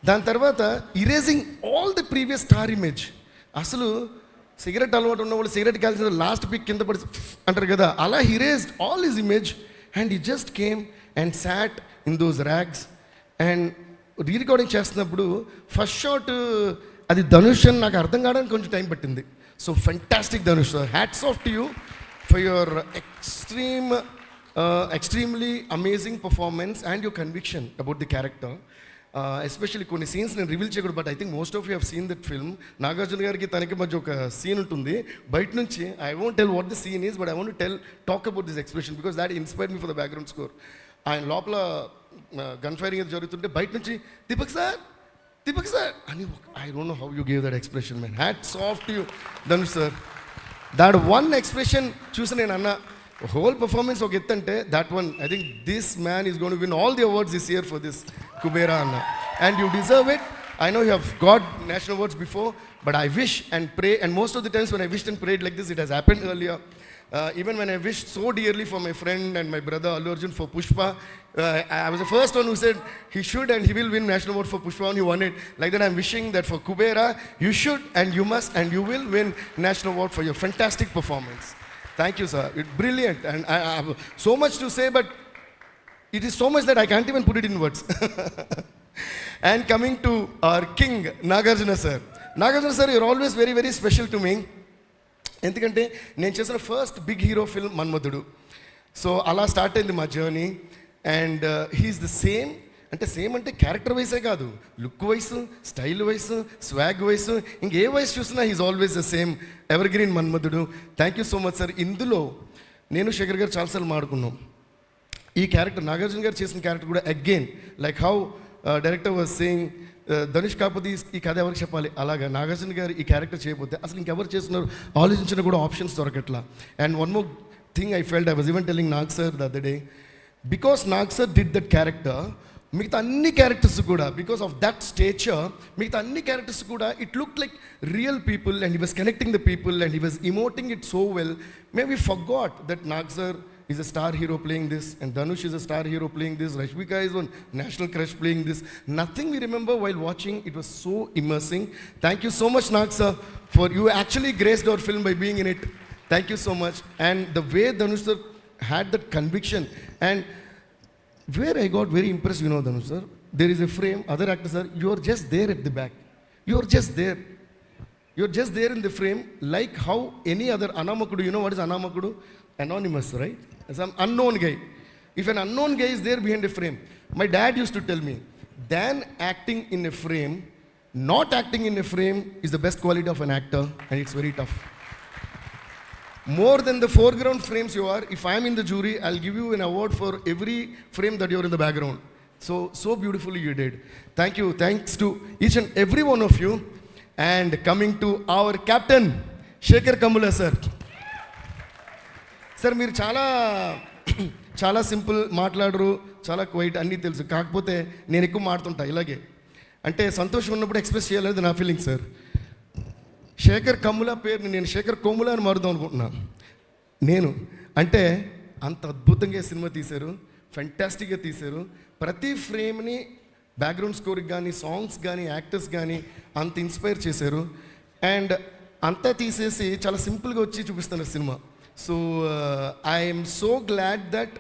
దాని తర్వాత erasing all the previous star image. అసలు సిగరెట్ అలవాటు ఉన్న వాళ్ళు సిగరెట్ కాల్సిన లాస్ట్ పిక్ కింద పడి అంటారు కదా, అలా erased all his image and he just came and sat in those rags. And re recording చేస్తున్నప్పుడు ఫస్ట్ షాట్ అది ధనుష్ అని నాకు అర్థం కావడానికి కొంచెం టైం పట్టింది. So fantastic Dhanush, hats off to you for your extremely amazing performance and your conviction about the character. Especially కొన్ని scenes నేను రివీల్ చేయకూడదు, but I think most of you have seen that film. Nagarjuna గారికి తనకి మధ్య ఒక scene ఉంటుంది బయట నుంచి. I won't tell what the scene is, but I want talk about this expression because that inspired me for the background score. ఆయన లోపల gun firing అది జరుగుతుంటే బయట నుంచి దీపక్ సార్ అని, I don't know how you gave that expression man. Hats off to you Dhanush sir. That one expression చూసి నేను అన్న హోల్ పర్ఫార్మెన్స్ ఒక ఎత్తంటే that one I think this man is gonna to win all the awards this year for this Kubera అన్న. And you deserve it. I know you have got national awards before, but I wish and pray, and most of the times when I wished and prayed like this, it has happened earlier. Even when I wished so dearly for my friend and my brother Allu Arjun for Pushpa, I was the first one who said he should and he will win national award for Pushpa, and he won it. Like that, I'm wishing that for Kubera, you should and you must and you will win national award for your fantastic performance. Thank you, sir. It's brilliant, and I have so much to say, but it is so much that I can't even put it in words. And coming to our king, Nagarjuna sir. Nagarjuna sir, you're always very, very special to me. ఎందుకంటే నేను చేసిన first big hero film Manmadhudu. So అలా start అయింది మా journey. And he's the same, అంటే same అంటే character వైసే కాదు, look wise, style wise, swag wise, ఇంకే వైస్ చూసినా he's always the same evergreen Manmadhudu. Thank you so much sir. ఇందులో నేను శేఖర్ గారు చాలాసార్లు మాడుకున్నాం. ఈ క్యారెక్టర్ నాగార్జున గారు చేసిన క్యారెక్టర్ కూడా again like how director was saying Dhanush కాకపోతే ఈ కథ ఎవరికి చెప్పాలి, అలాగా నాగార్జున గారు ఈ క్యారెక్టర్ చేయకపోతే అసలు ఇంకెవరు చేస్తున్నారు ఆలోచించిన కూడా ఆప్షన్స్ దొరకట్లా. And one more thing I felt, I was even telling Nag sir the other day, because Nag sir did that character, మిగతా అన్ని క్యారెక్టర్స్ కూడా బికాస్ ఆఫ్ దట్ స్టేచర్, మిగతా అన్ని క్యారెక్టర్స్ కూడా it look like real people and he was connecting the people and he was emoting it so well. May we forgot that Nag sir is a star hero playing this, and Dhanush is a star hero playing this, Rashmika is one national crush playing this. Nothing we remember while watching. It was so immersing. Thank you so much, Nag sir, for you actually graced our film by being in it. Thank you so much. And the way Dhanush sir had that conviction, and where I got very impressed, you know, Dhanush sir, there is a frame, other actors are, you are just there at the back, you are just there, you're just there in the frame, like how any other Anamakudu, you know what is Anamakudu? Anonymous, right? Some unknown guy. If an unknown guy is there behind a frame, my dad used to tell me, than acting in a frame, not acting in a frame is the best quality of an actor, and it's very tough. More than the foreground frames you are, if I'm in the jury, I'll give you an award for every frame that you're in the background. So beautifully you did. Thank you. Thanks to each and every one of you. And coming to our captain, Shekhar Kamula sir. Sir మీరు చాలా simple మాట్లాడరు, చాలా quiet అన్నీ తెలుసు, కాకపోతే నేను ఎక్కువ మాడుతుంటా ఇలాగే. అంటే సంతోషం ఉన్నప్పుడు ఎక్స్ప్రెస్ చేయాలనేది నా ఫీలింగ్ సార్. శేఖర్ కమ్ముల పేరుని నేను శేఖర్ కోముల అని మారుదాం అనుకుంటున్నాను. నేను అంటే అంత అద్భుతంగా సినిమా తీశారు, ఫెంటాస్టిక్గా తీశారు. ప్రతి ఫ్రేమ్ని బ్యాక్గ్రౌండ్ స్కోర్కి కానీ, సాంగ్స్ కానీ, యాక్టర్స్ కానీ అంత ఇన్స్పైర్ చేశారు. అండ్ అంతా తీసేసి చాలా సింపుల్గా వచ్చి చూపిస్తున్నారు cinema. So I am so glad that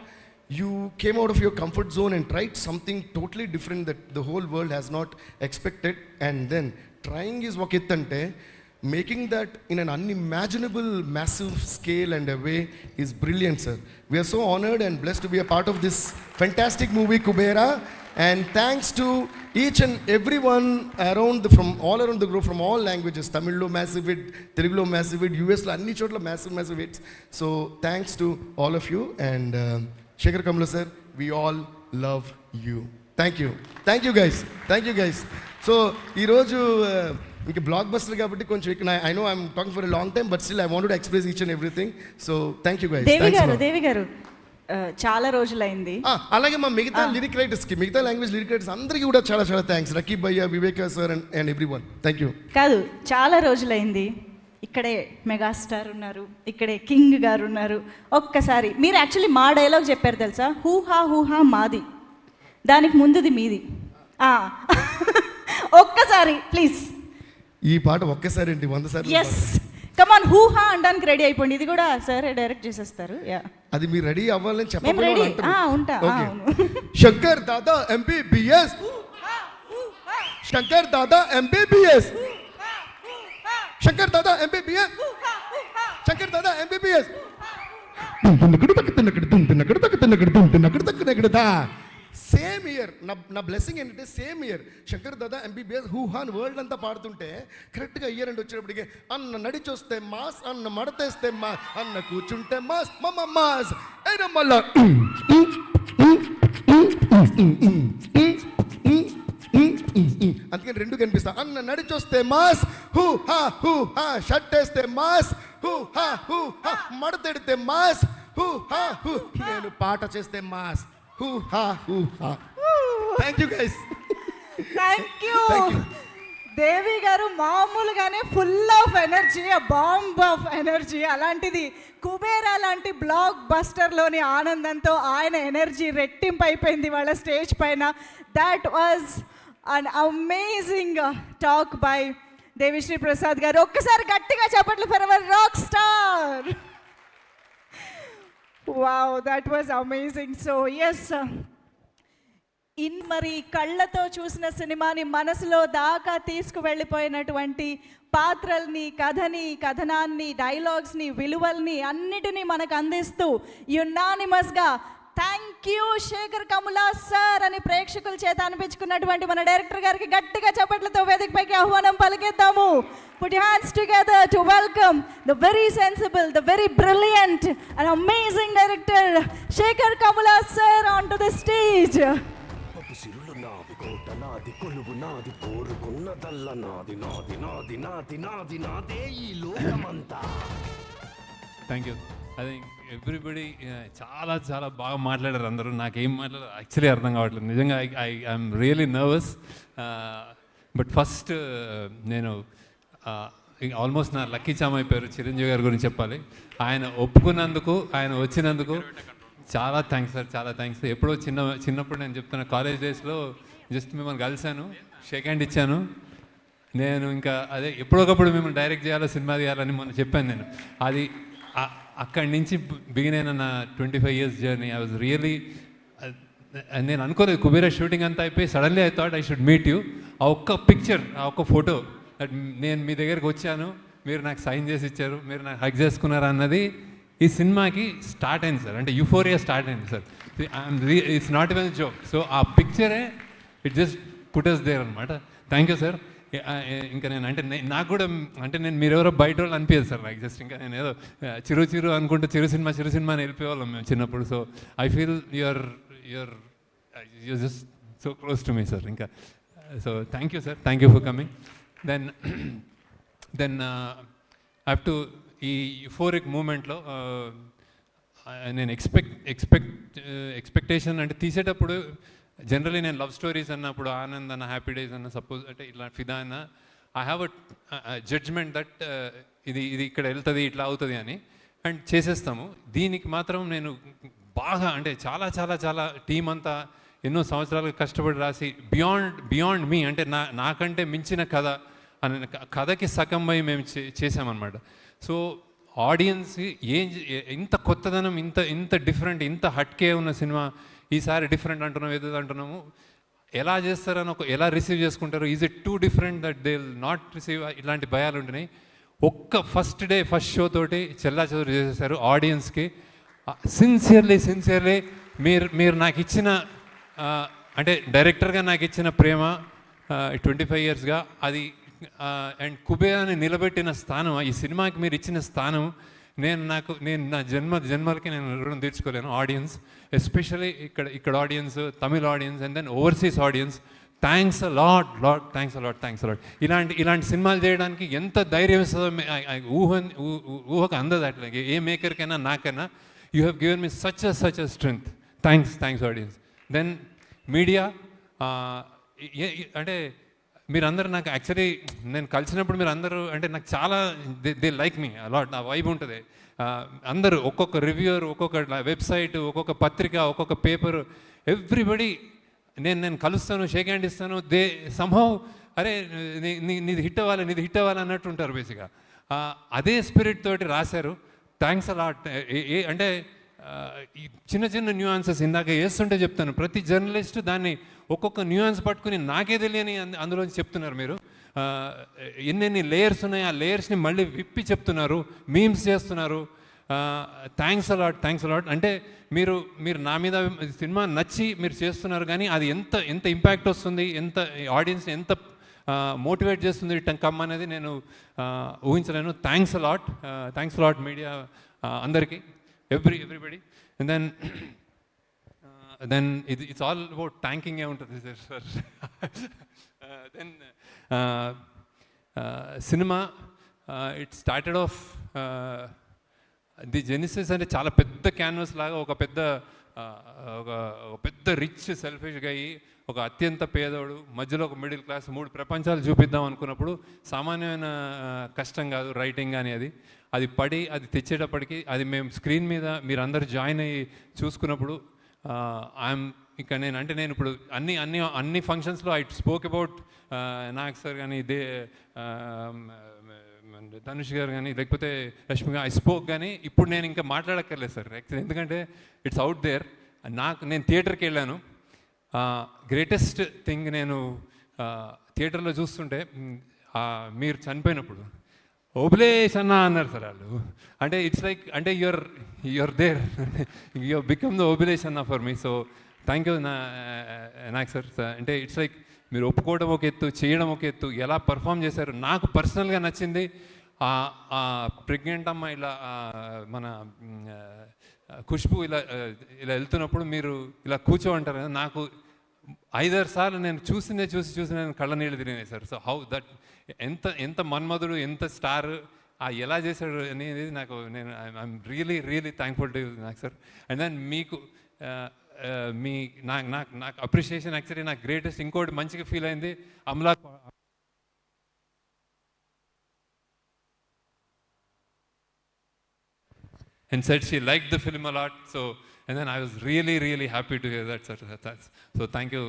you came out of your comfort zone and tried something totally different that the whole world has not expected, and then trying is vakitante, making that in an unimaginable massive scale and a way is brilliant, sir. We are so honored and blessed to be a part of this fantastic movie Kubera, and thanks to each and everyone from all around the globe, from all languages. Tamil lo massive hit, Telugu lo massive hit, US lo anni chotla massive hits. So thanks to all of you, and Shekhar Kamula sir, we all love you. Thank you guys. So ఈరోజు ఇంక blockbuster కాబట్టి కొంచెం ఇక్కడ I know I'm talking for a long time but still I want to express each and everything. So thank you guys. Devi garu చాలా రోజులైంది. అలాగే మా మిగతా లిరిక్ రైటర్స్కి, మిగతా లాంగ్వేజ్ లిరిక్ రైటర్స్ అందరికీ కూడా చాలా చాలా థ్యాంక్స్. రకీబ్ భయ్య, Viveka sir and everyone, thank you. కాదు, చాలా రోజులైంది. ఇక్కడే మెగాస్టార్ ఉన్నారు, ఇక్కడే కింగ్ గారు ఉన్నారు. ఒక్కసారి మీరు యాక్చువల్లీ మా డైలాగ్ చెప్పారు తెలుసా, హూహా మాది, దానికి ముందుది మీది. ఒక్కసారి ప్లీజ్. ఈ పాట ఒక్కసారి ఏంటి 100 సార్లు. ఎస్, కమాన్, హూహా అనడానికి రెడీ అయిపోండి. ఇది కూడా సార్ డైరెక్ట్ చేసేస్తారు. అది మీరు రెడీ అవ్వాలని మేము రెడీ ఉంటా. Shankar Dada MBBS, Shankar Dada MBBS, Shankar Dada MBBS, Shankar Dada MBBS. Same year నా బ్లెస్సింగ్ ఏంటంటే same year Shankar Dada MBBS హూహాన్ world అంతా పాడుతుంటే కరెక్ట్గా ఇయర్ అండ్ వచ్చేటప్పటికి అన్న నడిచొస్తే మాస్, అన్న మడతేస్తే మాస్, అన్న కూర్చుంటే మాస్, మమ్మ మాస్ అయినా మళ్ళా అందుకని రెండు కనిపిస్తా. అన్న నడిచొస్తే మాస్, హూ హా షర్ట్ వేస్తే మాస్, హూ హా మడతెడితే మాస్, హూ నేను పాట చేస్తే mass. Thank you guys. Thank you. Devi garu మామూలుగానే full of energy, bomb of energy. అలాంటిది కుబేరా లాంటి బ్లాక్ బస్టర్లోని ఆనందంతో ఆయన ఎనర్జీ రెట్టింపు అయిపోయింది వాళ్ళ స్టేజ్ పైన. That was an amazing talk by Devi Sri Prasad garu. ఒక్కసారి గట్టిగా చెప్పట్లు for our rock star. Wow, that was amazing. So yes, మరి కళ్ళతో చూసిన సినిమాని మనసులో దాకా తీసుకువెళ్ళిపోయినటువంటి పాత్రల్ని, కథని, కథనాన్ని, డైలాగ్స్ని, విలువల్ని అన్నిటినీ మనకు అందిస్తూ యునానిమస్గా థ్యాంక్ యూ శేఖర్ కములా సార్ అని ప్రేక్షకుల చేత అనిపించుకున్నటువంటి మన డైరెక్టర్ గారికి గట్టిగా చప్పట్లతో వేదికపైకి ఆహ్వానం పలికిద్దాము. Put your hands together to welcome the very sensible, the very brilliant and amazing director Shekhar Kamula sir onto the stage. Thank you. I think everybody చాలా చాలా బాగా మాట్లాడారు అందరూ. నాకేం మాట్లాడారు యాక్చువల్లీ అర్థం కావట్లేదు నిజంగా. I'm really nervous. But first నేను ఆల్మోస్ట్ నా లక్కీ చామ్ అయిపోయారు చిరంజీవి గారి గురించి చెప్పాలి. ఆయన ఒప్పుకున్నందుకు, ఆయన వచ్చినందుకు చాలా థ్యాంక్స్ సార్, చాలా థ్యాంక్స్. ఎప్పుడో చిన్నప్పుడు నేను చెప్తున్నా, కాలేజ్ డేస్లో జస్ట్ మిమ్మల్ని కలిశాను, షేక్ హ్యాండ్ ఇచ్చాను. నేను ఇంకా అదే ఎప్పుడొకప్పుడు మిమ్మల్ని డైరెక్ట్ చేయాలో, సినిమా తీయాలని మొన్న చెప్పాను నేను. అది అక్కడి నుంచి బిగిన్ అయిన నా 25 years journey. I was really, నేను అనుకోలేదు కుబేరా షూటింగ్ అంతా అయిపోయి suddenly I thought I should meet you. ఆ ఒక్క పిక్చర్, ఆ ఒక్క ఫోటో, దట్ నేను మీ దగ్గరికి వచ్చాను, మీరు నాకు సైన్ చేసి ఇచ్చారు, మీరు నాకు హగ్ చేసుకున్నారు అన్నది ఈ సినిమాకి స్టార్ట్ అయింది సార్. అంటే యూఫోరియా స్టార్ట్ అయింది sir. It's not even joke. So ఆ పిక్చరే it just put us there అనమాట. Thank you sir. ఇంకా నేను అంటే నాకు కూడా అంటే నేను మీరెవరో బయట వాళ్ళు అనిపించదు సార్ నాకు. జస్ట్ ఇంకా నేను ఏదో చిరు అనుకుంటే చిరు సినిమా అని వెళ్ళిపోయేవాళ్ళం మేము చిన్నప్పుడు. So I feel you're just so close to me sir. ఇంకా so thank you sir, thank you for coming. Then I have to ఈ యూఫోరిక్ మూమెంట్లో నేను ఎక్స్పెక్టేషన్ అంటే తీసేటప్పుడు జనరలీ నేను లవ్ స్టోరీస్ అన్నప్పుడు ఆనంద్ అన్న, హ్యాపీ డేస్ అన్న, సపోజ్ అంటే ఇట్లా ఫిదా అన్న, I have a judgement that ఇది ఇక్కడ వెళ్తుంది, ఇట్లా అవుతుంది అని, అండ్ చేసేస్తాము. దీనికి మాత్రం నేను బాగా అంటే చాలా టీం అంతా ఎన్నో సంవత్సరాలు కష్టపడి రాసి బియాండ్ మీ అంటే నాకంటే మించిన కథ అని కథకి సగం పోయి మేము చేసామన్నమాట. సో ఆడియన్స్ ఇంత కొత్తదనం, ఇంత డిఫరెంట్, ఇంత హట్కే ఉన్న సినిమా ఈసారి డిఫరెంట్ అంటున్నాం, ఏదో అంటున్నాము, ఎలా చేస్తారని ఎలా రిసీవ్ చేసుకుంటారు, is it two different that they will not receive, ఇలాంటి భయాలు ఉంటున్నాయి. ఒక్క ఫస్ట్ షో తోటి చెల్లాచెదురు చేసేసారు ఆడియన్స్కి. సిన్సియర్లీ మీరు నాకు ఇచ్చిన అంటే డైరెక్టర్గా నాకు ఇచ్చిన ప్రేమ 25 yearsగా అది అండ్ కుబేరాని నిలబెట్టిన స్థానం, ఈ సినిమాకి మీరు ఇచ్చిన స్థానం నేను నా జన్మలకి నేను రుణం తీర్చుకోలేను. ఆడియన్స్ ఎస్పెషల్లీ ఇక్కడ audience, Tamil audience and then overseas audience, thanks thanks a lot. ఇలాంటి సినిమాలు చేయడానికి ఎంత ధైర్యం ఇస్తుందో ఊహకు అందదు. అట్లా ఏ మేకర్కైనా నాకైనా you have given me such a strength. Thanks audience. Then media, అంటే మీరందరూ నాకు యాక్చువల్లీ నేను కలిసినప్పుడు మీరు అందరూ అంటే నాకు చాలా దే లైక్ మీ అలాట్. నా వైబ్ ఉంటుంది. అందరూ ఒక్కొక్క రివ్యూర్, ఒక్కొక్క వెబ్సైట్, ఒక్కొక్క పత్రిక, ఒక్కొక్క పేపర్, ఎవ్రీబడి నేను కలుస్తాను, షేక్ హ్యాండ్ ఇస్తాను. దే సంహౌ అరే నీది హిట్ అవ్వాలి అన్నట్టు ఉంటారు బేసిక్గా. అదే స్పిరిట్ తోటి రాశారు. Thanks a lot. అంటే ఈ చిన్న న్యూయాన్సెస్ ఇందాక వేస్తుంటే చెప్తాను, ప్రతి జర్నలిస్ట్ దాన్ని ఒక్కొక్క న్యూయాన్స్ పట్టుకుని నాకే తెలియని అందులోంచి చెప్తున్నారు మీరు. ఎన్నెన్ని లేయర్స్ ఉన్నాయి, ఆ లేయర్స్ని మళ్ళీ విప్పి చెప్తున్నారు, మీమ్స్ చేస్తున్నారు. Thanks a lot. అంటే మీరు నా మీద సినిమా నచ్చి మీరు చేస్తున్నారు, కానీ అది ఎంత ఇంపాక్ట్ వస్తుంది, ఎంత ఆడియన్స్ని ఎంత మోటివేట్ చేస్తుంది కమ్ అనేది నేను ఊహించలేను. థ్యాంక్స్ అలాట్ మీడియా అందరికీ, everybody. And then it's all about థ్యాంకింగే ఉంటుంది sir. Then cinema it started of the genesis అంటే చాలా పెద్ద క్యాన్వస్ లాగా ఒక పెద్ద రిచ్ సెల్ఫిష్గా అయ్యి ఒక అత్యంత పేదోడు మధ్యలో ఒక మిడిల్ క్లాస్ 3 ప్రపంచాలు చూపిద్దాం అనుకున్నప్పుడు సామాన్యమైన కష్టం కాదు రైటింగ్ కానీ అది పడి అది తెచ్చేటప్పటికి అది మేము స్క్రీన్ మీద మీరందరూ జాయిన్ అయ్యి చూసుకున్నప్పుడు ఇంకా నేను ఇప్పుడు అన్ని ఫంక్షన్స్లో I spoke about Nag sir కానీ ధనుష్ గారు కానీ లేకపోతే రష్మి గారు ఐ స్పోక్, కానీ ఇప్పుడు నేను ఇంకా మాట్లాడక్కర్లేదు సార్ యాక్చువల్లీ. ఎందుకంటే ఇట్స్ అవుట్ దేర్. నేను థియేటర్కి వెళ్ళాను. గ్రేటెస్ట్ థింగ్ నేను థియేటర్లో చూస్తుంటే మీరు చనిపోయినప్పుడు ఓబ్లేష్ అన్న అన్నారు సార్ వాళ్ళు. అంటే ఇట్స్ లైక్ అంటే your there, your become the Obulesh అన్న for me. So thank you నాకు సార్. అంటే ఇట్స్ లైక్ మీరు ఒప్పుకోవడం ఒక ఎత్తు, చేయడం ఒక ఎత్తు, ఎలా పర్ఫామ్ చేశారు. నాకు పర్సనల్గా నచ్చింది ప్రెగ్నెంట్ అమ్మ ఇలా మన ఖుష్బు ఇలా వెళ్తున్నప్పుడు మీరు ఇలా కూర్చోంటారు కదా, నాకు 5-6 సార్లు నేను చూసి నేను కళ్ళ నీళ్ళు తిరిగినాయి సార్. సో హౌ దట్ ఎంత మన్మధుడు, ఎంత స్టార్, ఎలా చేశాడు అనేది ఐఎమ్ రియలీ థ్యాంక్ఫుల్ టు నాకు సార్. అండ్ దెన్ మీకు నాకు అప్రిషియేషన్ యాక్చువల్లీ నాకు గ్రేటెస్ట్ ఇంకోటి మంచిగా ఫీల్ అయింది Amala and said she liked the film a lot. So and then I was really happy to hear that, sir. So thank you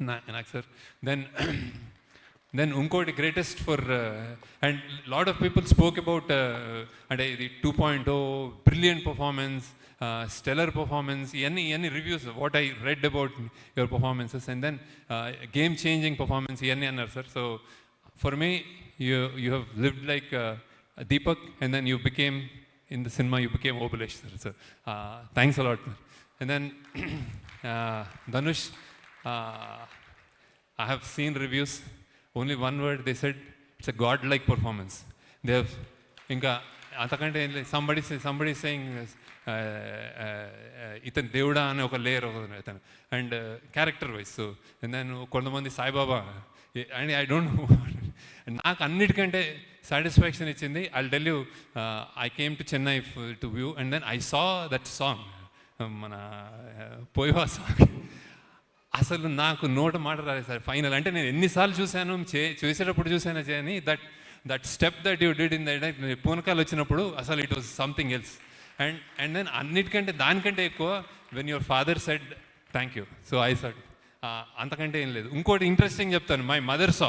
Nak sir. Then unkoti greatest for and lot of people spoke about and the 2.0 brilliant performance, stellar performance, any reviews of what I read about your performances, and then game changing performance annar sir. So for me you have lived like Deepak, and then you became in the cinema, you became Obalesh sir. So thanks a lot. And then Dhanush, I have seen reviews, only one word they said, it's a godlike performance. They have inka antakante somebody saying itan devda ane oka layer avutanu, and character wise. So and then kontamandi Sai Baba, and I don't know. నాకు అన్నిటికంటే satisfaction ఇచ్చింది. I'll tell you, I came to Chennai to view, and then I saw that song, మన పోయివా song. అసలు నాకు నోట మాట రాలేదు sir final. అంటే నేను ఎన్నిసార్లు చూశాను, చూసేటప్పుడు చూసాను అని that step that you did in that పూనకాలు వచ్చినప్పుడు అసలు it was something else. And then అన్నిటికంటే దానికంటే ఎక్కువ when your father said thank you, so I said అంతకంటే ఏం లేదు. ఇంకోటి ఇంట్రెస్టింగ్ చెప్తాను. My mother saw,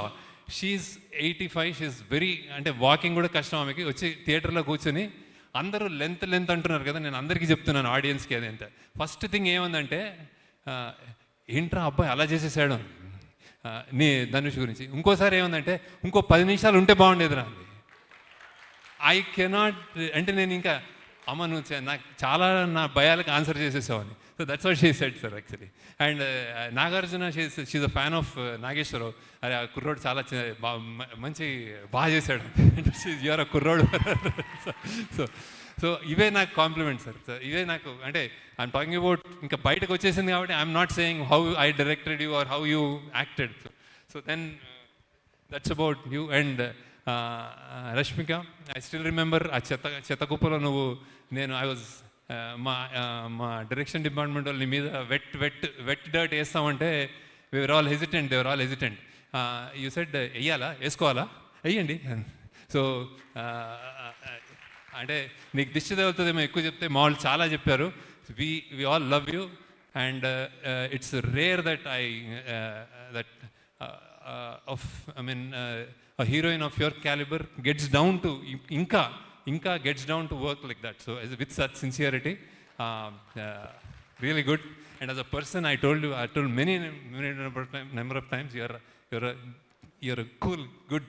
she's 85, she's very, అంటే వాకింగ్ కూడా కష్టం ఆమెకి. వచ్చి థియేటర్లో కూర్చొని అందరూ లెంత్ అంటున్నారు కదా, నేను అందరికీ చెప్తున్నాను ఆడియన్స్కి అది అంటే. ఫస్ట్ థింగ్ ఏముందంటే ఏంట్రా అబ్బాయి అలా చేసేసాడు నీ ధనుష్ గురించి. ఇంకోసారి ఏముందంటే ఇంకో 10 నిమిషాలు ఉంటే బాగుండేది రా. ఐ కెనాట్, అంటే నేను ఇంకా అమ్మ నువ్వు నాకు చాలా నా భయాలకు ఆన్సర్ చేసేసావని. So that's what she said sir actually. And Nagarjuna she's a fan of Nageswara Rao. అరే ఆ కుర్రోడు చాలా బాగా చేశాడు. యూఆర్ అ కుర్రోడు. సో సో ఇవే నాకు కాంప్లిమెంట్ సార్. ఇవే నాకు అంటే ఐఎమ్ టాకింగ్ అబౌట్ ఇంకా బయటకు వచ్చేసింది కాబట్టి I'm not saying how I directed you or how you acted. So then that's about you. And Rashmika, I still remember ఆ చెత్త కుప్పలో నువ్వు ఐ వాజ్ మా డైరెక్షన్ డిపార్ట్మెంట్ వాళ్ళు నీ మీద వెట్ డర్ట్ వేస్తామంటే we were all hesitant, they were all hesitant. You said వెయ్యాలా, వేసుకోవాలా, వెయ్యండి. సో అంటే నీకు దిష్టి తగులుతుందేమో ఎక్కువ చెప్తే, మా వాళ్ళు చాలా చెప్పారు. We all love you and it's rare that a heroine of your caliber gets down to inka gets down to work like that. So with such sincerity, really good. And as a person, I told many number of times, you're a cool, good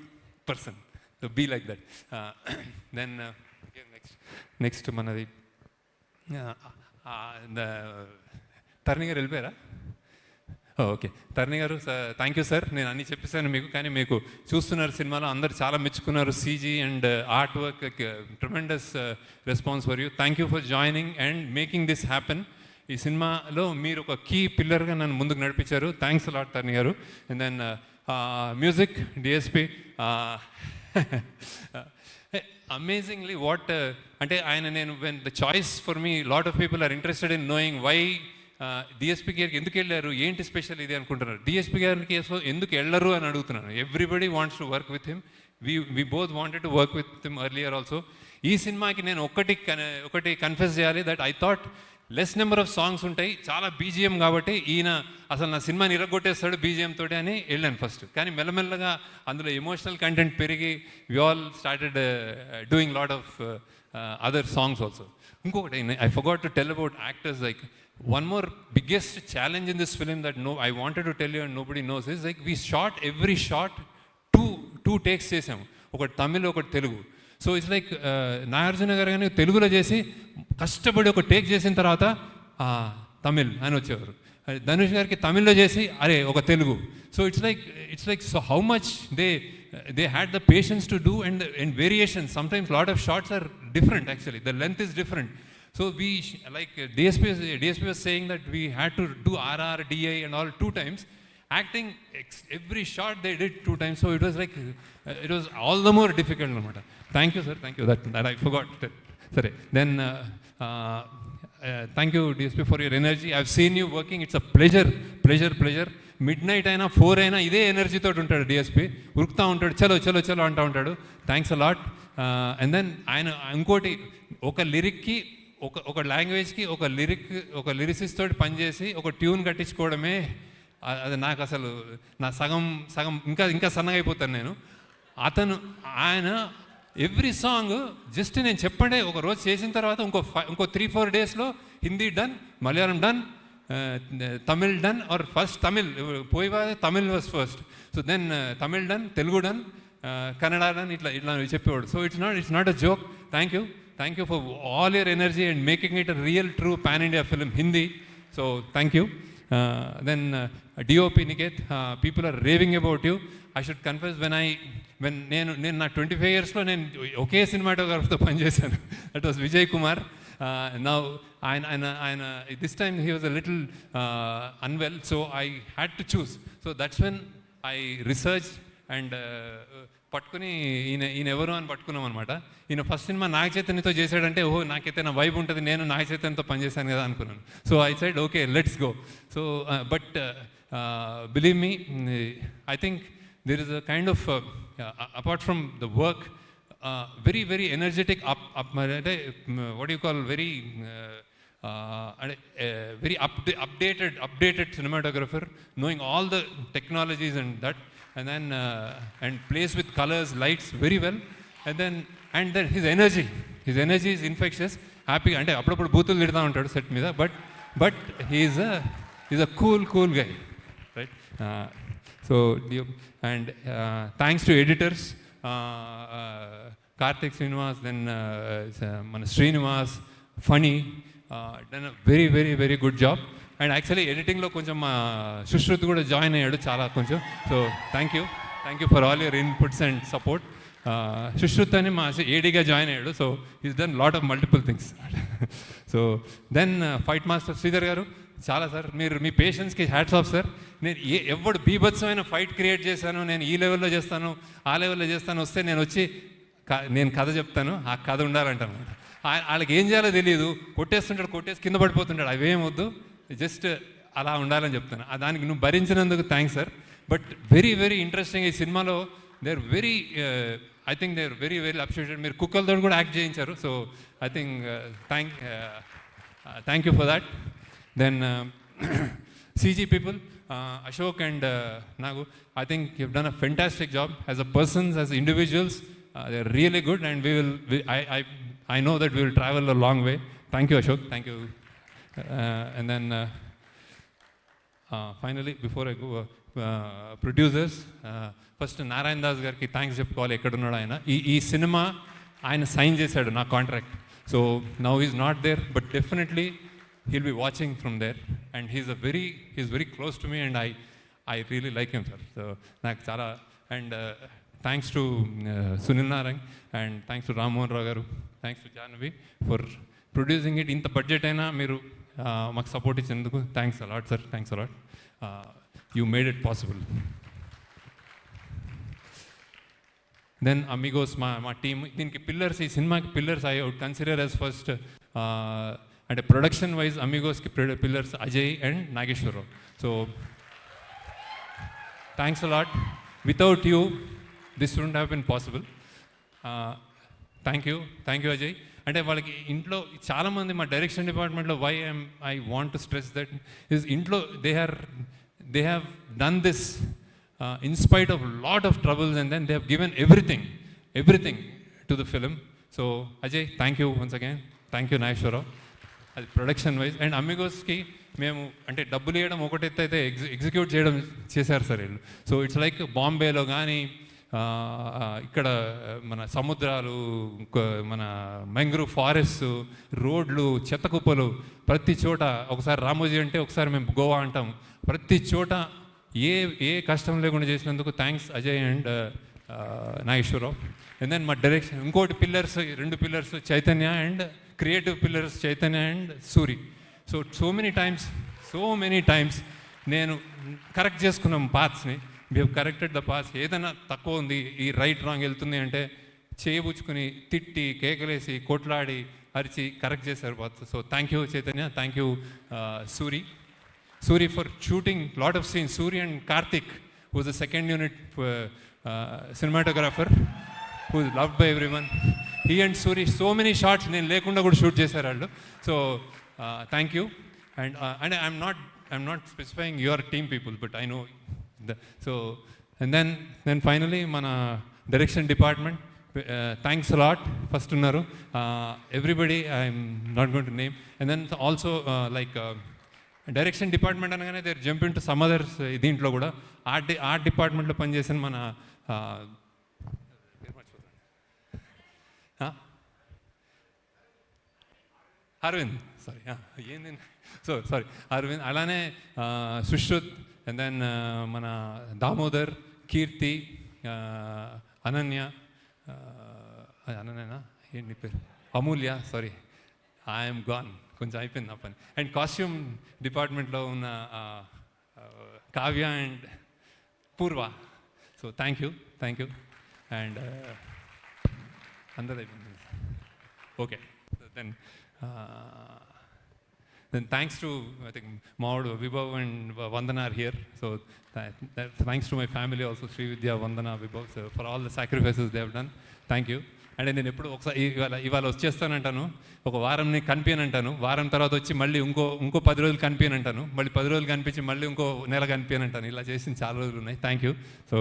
person. So be like that. Then next manadi the Tarni garu వెళ్ళిపోయారా? Okay, తరుణి గారు, thank you sir. నేను అన్నీ చెప్పేశాను మీకు, కానీ మీకు చూస్తున్నారు సినిమాలో అందరు చాలా మెచ్చుకున్నారు. CG and art work, tremendous response for you. Thank you for joining and making this happen. ఈ సినిమాలో మీరు ఒక కీ పిల్లర్గా నన్ను ముందుకు నడిపించారు. థ్యాంక్స్ అలాట్ తరుణి గారు. And then music DSP, amazingly what అంటే ఆయన, నేను when the choice for me, lot of people are interested in knowing why DSP గారికి ఎందుకు వెళ్ళారు, ఏంటి స్పెషల్ ఇది అనుకుంటున్నారు. డిఎస్పీ గారికి ఎందుకు వెళ్ళరు అని అడుగుతున్నాను. Everybody wants to work with him. We both wanted to work with him earlier also. ఈ సినిమాకి నేను ఒకటి కన్ఫెస్ చేయాలి, that I thought less number of songs ఉంటాయి, చాలా బీజిఎం కాబట్టి ఈయన అసలు నా సినిమాని ఇరగొట్టేస్తాడు బీజిఎం తోటి అని వెళ్ళాను ఫస్ట్. కానీ మెల్లమెల్లగా అందులో ఎమోషనల్ కంటెంట్ పెరిగి we all started doing lot of other songs also. ఇంకొకటి I forgot to tell about actors. Like one more biggest challenge in this film that I wanted to tell you and nobody knows is like we shot every shot two takes చేసాము, ఒకటి తమిళ్ ఒకటి Telugu. So it's like Nagarjuna గారు కానీ తెలుగులో చేసి కష్టపడి ఒక take చేసిన తర్వాత తమిళ్ అని వచ్చేవారు. ధనుష్ గారికి తమిళ్లో చేసి ఒక Telugu. So it's like so how much they had the patience to do and variations. Sometimes lot of shots are different, actually the length is different. So we, like DSP was saying that we had to do RR, DI and all 2 times. Acting, every shot they did 2 times. So it was like, it was all the more difficult. Thank you, sir. Thank you. That I forgot. Sorry. Then, thank you, DSP, for your energy. I've seen you working. It's a pleasure. Midnight అయినా 4 అయినా ఇదే ఎనర్జీతో ఉంటాడు DSP. ఉరుకుతూ ఉంటాడు, చలో అంటూ ఉంటాడు. Thanks a lot. And then ఆయన ఇంకోటి, ఒక లిరిక్కి ఒక లాంగ్వేజ్కి ఒక లిరిసిస్ట్ తోటి పనిచేసి ఒక ట్యూన్ కట్టించుకోవడమే, అది నాకు అసలు నా సగం ఇంకా సన్నగా అయిపోతాను నేను. ఆయన ఎవ్రీ సాంగ్ జస్ట్ నేను చెప్పండి ఒక రోజు చేసిన తర్వాత ఇంకో 3-4 డేస్లో Hindi done, Malayalam done, Tamil done, or first Tamil Tamil was first. So then Tamil done, Telugu done, Kannada done, ఇట్లా చెప్పేవాడు. So it's not a joke. Thank you for all your energy and making it a real true pan-India film, Hindi. So thank you. Then DOP Niket, people are raving about you. I should confess, when నేను నా 25 yearsలో నేను ఒకే సినిమాటోగ్రాఫర్తో పనిచేశాను. That was Vijay Kumar. Now ఆయన this time he was a little unwell, so I had to choose. So that's when I researched and పట్టుకుని ఈయన ఎవరు అని పట్టుకున్నాం అనమాట. ఈయన ఫస్ట్ సినిమా నాగ చైతన్యతో చేశాడంటే నాకైతే నా వైబ్ ఉంటుంది, నేను నాగ చైతన్యతో పనిచేశాను కదా అనుకున్నాను. So I side okay, let's go. So but believe me, I think there is a kind of apart from the work, very energetic what do you call, very updated cinematographer, knowing all the technologies and that, and then and plays with colors, lights very well. And then his energy is infectious. Happy అంటే అప్పుడప్పుడు బూతులు తిడతా ఉంటాడు set మీద, but he's a cool guy, right? So and thanks to editors, Karthik Srinivas, then మన Srinivas, Funny, done a very good job. And actually ఎడిటింగ్లో కొంచెం సుశ్రుత్ కూడా జాయిన్ అయ్యాడు చాలా కొంచెం. So thank you for all your inputs and support. Sushrut అని మా ఏడీగా జాయిన్ అయ్యాడు. So is done lot of multiple things. So then fight master Sridhar గారు, చాలా సార్ మీరు మీ పేషెన్స్కి హ్యాట్స్ ఆఫ్ సార్. నేను ఎవడు బీభత్సమైన ఫైట్ క్రియేట్ చేశాను, నేను ఈ లెవెల్లో చేస్తాను ఆ లెవెల్లో చేస్తాను, వస్తే నేను వచ్చి నేను కథ చెప్తాను, ఆ కథ ఉండాలంటాను. వాళ్ళకి ఏం చేయాలో తెలియదు, కొట్టేస్తుంటాడు, కొట్టేసి కింద పడిపోతుంటాడు, అవేం వద్దు, జస్ట్ అలా ఉండాలని చెప్తాను. దానికి నువ్వు భరించినందుకు thanks sir. But very very interesting ఈ సినిమాలో they are very I think they are very very appreciated. మీరు కుక్కలతో కూడా యాక్ట్ చేయించారు. So I think thank you for that. Then CG people, Ashok and Nagu, I think you've done a fantastic job as a persons, as individuals. They're really good, and I know that we will travel a long way. Thank you, Ashok. Thank you. And then finally, before I go, producers, first Narayan Das gariki thanks చెప్పుకోవాలి. ఎక్కడున్నాడు ఆయన. ఈ cinema ఆయన sign చేశాడు నా contract. So now is not there, but definitely he'll be watching from there, and he's very close to me, and I really like him, sir. So నాకు చాలా, and thanks to Sunil Narang, and thanks to Ram Mohan Rao garu, thanks to Jahnavi for producing it. ఇంత budget అయినా మీరు మాకు support ఇచ్చినందుకు thanks a lot sir. Thanks a lot. You made it possible. Then Amigos మా team, దీనికి pillars, ఈ సినిమాకి pillars I would consider as first, అంటే ప్రొడక్షన్ వైజ్ అమిగోస్కి pillars Ajay and Nageswara Rao. So thanks a lot. Without you this wouldn't have been possible. Thank you Ajay. అంటే వాళ్ళకి ఇంట్లో చాలామంది మా డైరెక్షన్ డిపార్ట్మెంట్లో I want to stress that is ఇంట్లో they have done this in spite of lot of troubles, and then they have given everything to the film. So Ajay, thank you once again. Thank you Nageshwara. అది production wise. And అమిగోస్కి మేము అంటే డబ్బులు ఇవ్వడం ఒకటైతే అయితే execute చేయడం చేశారు sir వీళ్ళు. సో ఇట్స్ లైక్ బాంబేలో కానీ ఇక్కడ మన సముద్రాలు, మన మ్యాంగ్రూవ్ ఫారెస్ట్, రోడ్లు, చెత్త కుప్పలు, ప్రతి చోట ఒకసారి రామోజీ అంటే ఒకసారి మేము గోవా అంటాం, ప్రతి చోట ఏ కష్టం లేకుండా చేసినందుకు thanks Ajay and Nageswara Rao. And then మా డైరెక్షన్ ఇంకోటి pillars, 2 pillars Chaitanya, and creative pillars Chaitanya and Suri. So many times నేను కరెక్ట్ చేసుకున్నాం పాత్స్ని. We have corrected the paths. ఏదైనా తక్కువ ఉంది, ఈ రైట్ రాంగ్ వెళ్తుంది అంటే చేయబుచ్చుకుని తిట్టి కేకలేసి కొట్లాడి అరిచి కరెక్ట్ చేశారు paths. So thank you Chaitanya, thank you Suri for shooting lot of scenes. Suri and Karthik, who is the second unit cinematographer, who is loved by everyone. He and Suri, so many shots నేను లేకుండా కూడా shoot చేశారు వాళ్ళు. So thank you. And I'm not specifying your team people, but I know so. And then finally మన direction department, thanks a lot. First ఉన్నారు everybody, I'm not going to name. And then also like direction department అనగానే they jump in to some others. దీంట్లో కూడా art డిపార్ట్మెంట్లో పనిచేసిన మన Arvind, sorry Arvind, అలానే Sushrut, and then మన దామోదర్, కీర్తి, అనన్యనా ఏంటి పేరు, అమూల్య, సారీ ఐఎమ్ గాన్, కొంచెం అయిపోయింది నా పని. అండ్ కాస్ట్యూమ్ డిపార్ట్మెంట్లో ఉన్న కావ్య అండ్ పూర్వ. So thank you. అండ్ అందరూ అయిపోయింది. Okay, then thanks to I think Maud, Vibhav and Vandana are here. So thanks to my family also, Sri Vidya, Vandana, Vibhav, so for all the sacrifices they have done. Thank you. అంటే నేను ఎప్పుడు ఒకసారి ఇవాళ వచ్చేస్తానంటాను, ఒక వారంని కనిపించనంటాను, వారం తర్వాత వచ్చి మళ్ళీ ఇంకో 10 రోజులు కనిపించనంటాను, మళ్ళీ 10 రోజులు కనిపించి మళ్ళీ ఇంకో నెల కనిపించనంటాను. ఇలా చేసిన చాలా రోజులు ఉన్నాయి. Thank you. So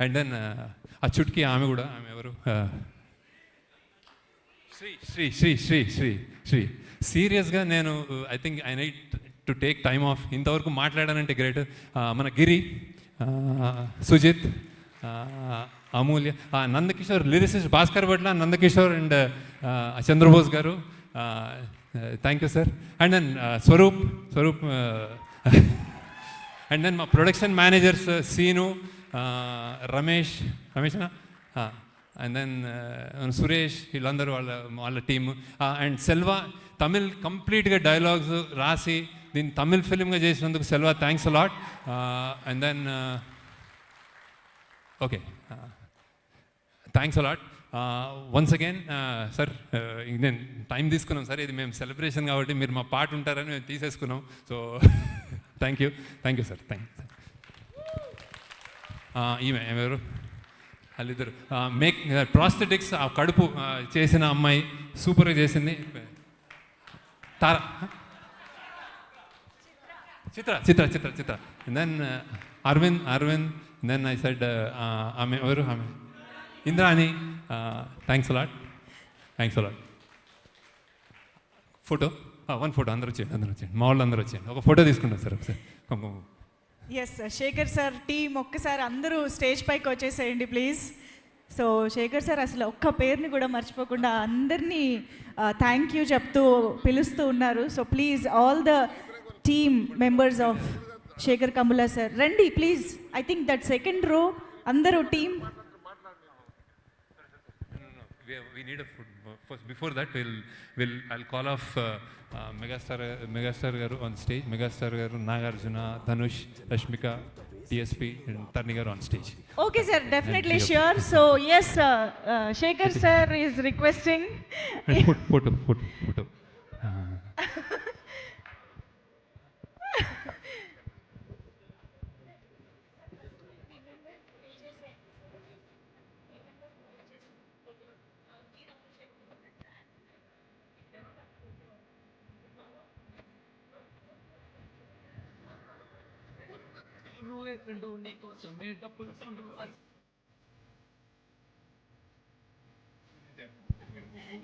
and then ఆ చుట్కి ఆమె కూడా, ఆమె ఎవరు, శ్రీ. సీరియస్గా నేను I think I need to take time off. ఇంతవరకు మాట్లాడానంటే గ్రేట్. మన Giri, Sujith, Amulya, Nandakishore, lyricist Bhaskar Bhatla, Nandakishore and Chandrabose garu, thank you sir. And then Swaroop and then మా production managers Seenu, Ramesh and then Suresh వీళ్ళందరూ వాళ్ళ టీమ్ అండ్ సెల్వా తమిళ్ కంప్లీట్గా డైలాగ్స్ రాసి దీన్ని తమిళ్ ఫిలింగా చేసినందుకు Selva thanks a lot. And then okay thanks a lot once again sir. నేను టైం తీసుకున్నాం సార్, ఇది మేము సెలబ్రేషన్ కాబట్టి మీరు మా పాట ఉంటారని మేము తీసేసుకున్నాం. So thank you sir, thank you. ఈమె ఎవరు వాళ్ళిద్దరు మేక్ ప్రాస్థెటిక్స్ ఆ కడుపు చేసిన అమ్మాయి సూపర్గా చేసింది. Tara Chitra then Aravind then I said ఆమె ఎవరు ఆమె Indrani. Thanks a lot. Photo one photo అందరూ వచ్చేయండి మా వాళ్ళు అందరూ వచ్చేయండి, ఒక ఫోటో తీసుకుంటాం సార్ ఒకసారి. Yes sir, Sekhar sir team ఒక్కసారి అందరూ స్టేజ్ పైకి వచ్చేసేయండి ప్లీజ్. సో శేఖర్ సార్ అసలు ఒక్క పేరుని కూడా మర్చిపోకుండా అందరినీ థ్యాంక్ యూ చెప్తూ పిలుస్తూ ఉన్నారు. So please all the team members of Shekhar Kammula sir రండి please. I think that second row అందరూ team. We need a food. First, before that, I'll call off Megastar garu on stage. Megastar garu, Nagarjuna, Dhanush, Rashmika, DSP, and Tarni garu on stage. Okay sir, definitely sure. So yes, Shekhar sir is requesting. Photo.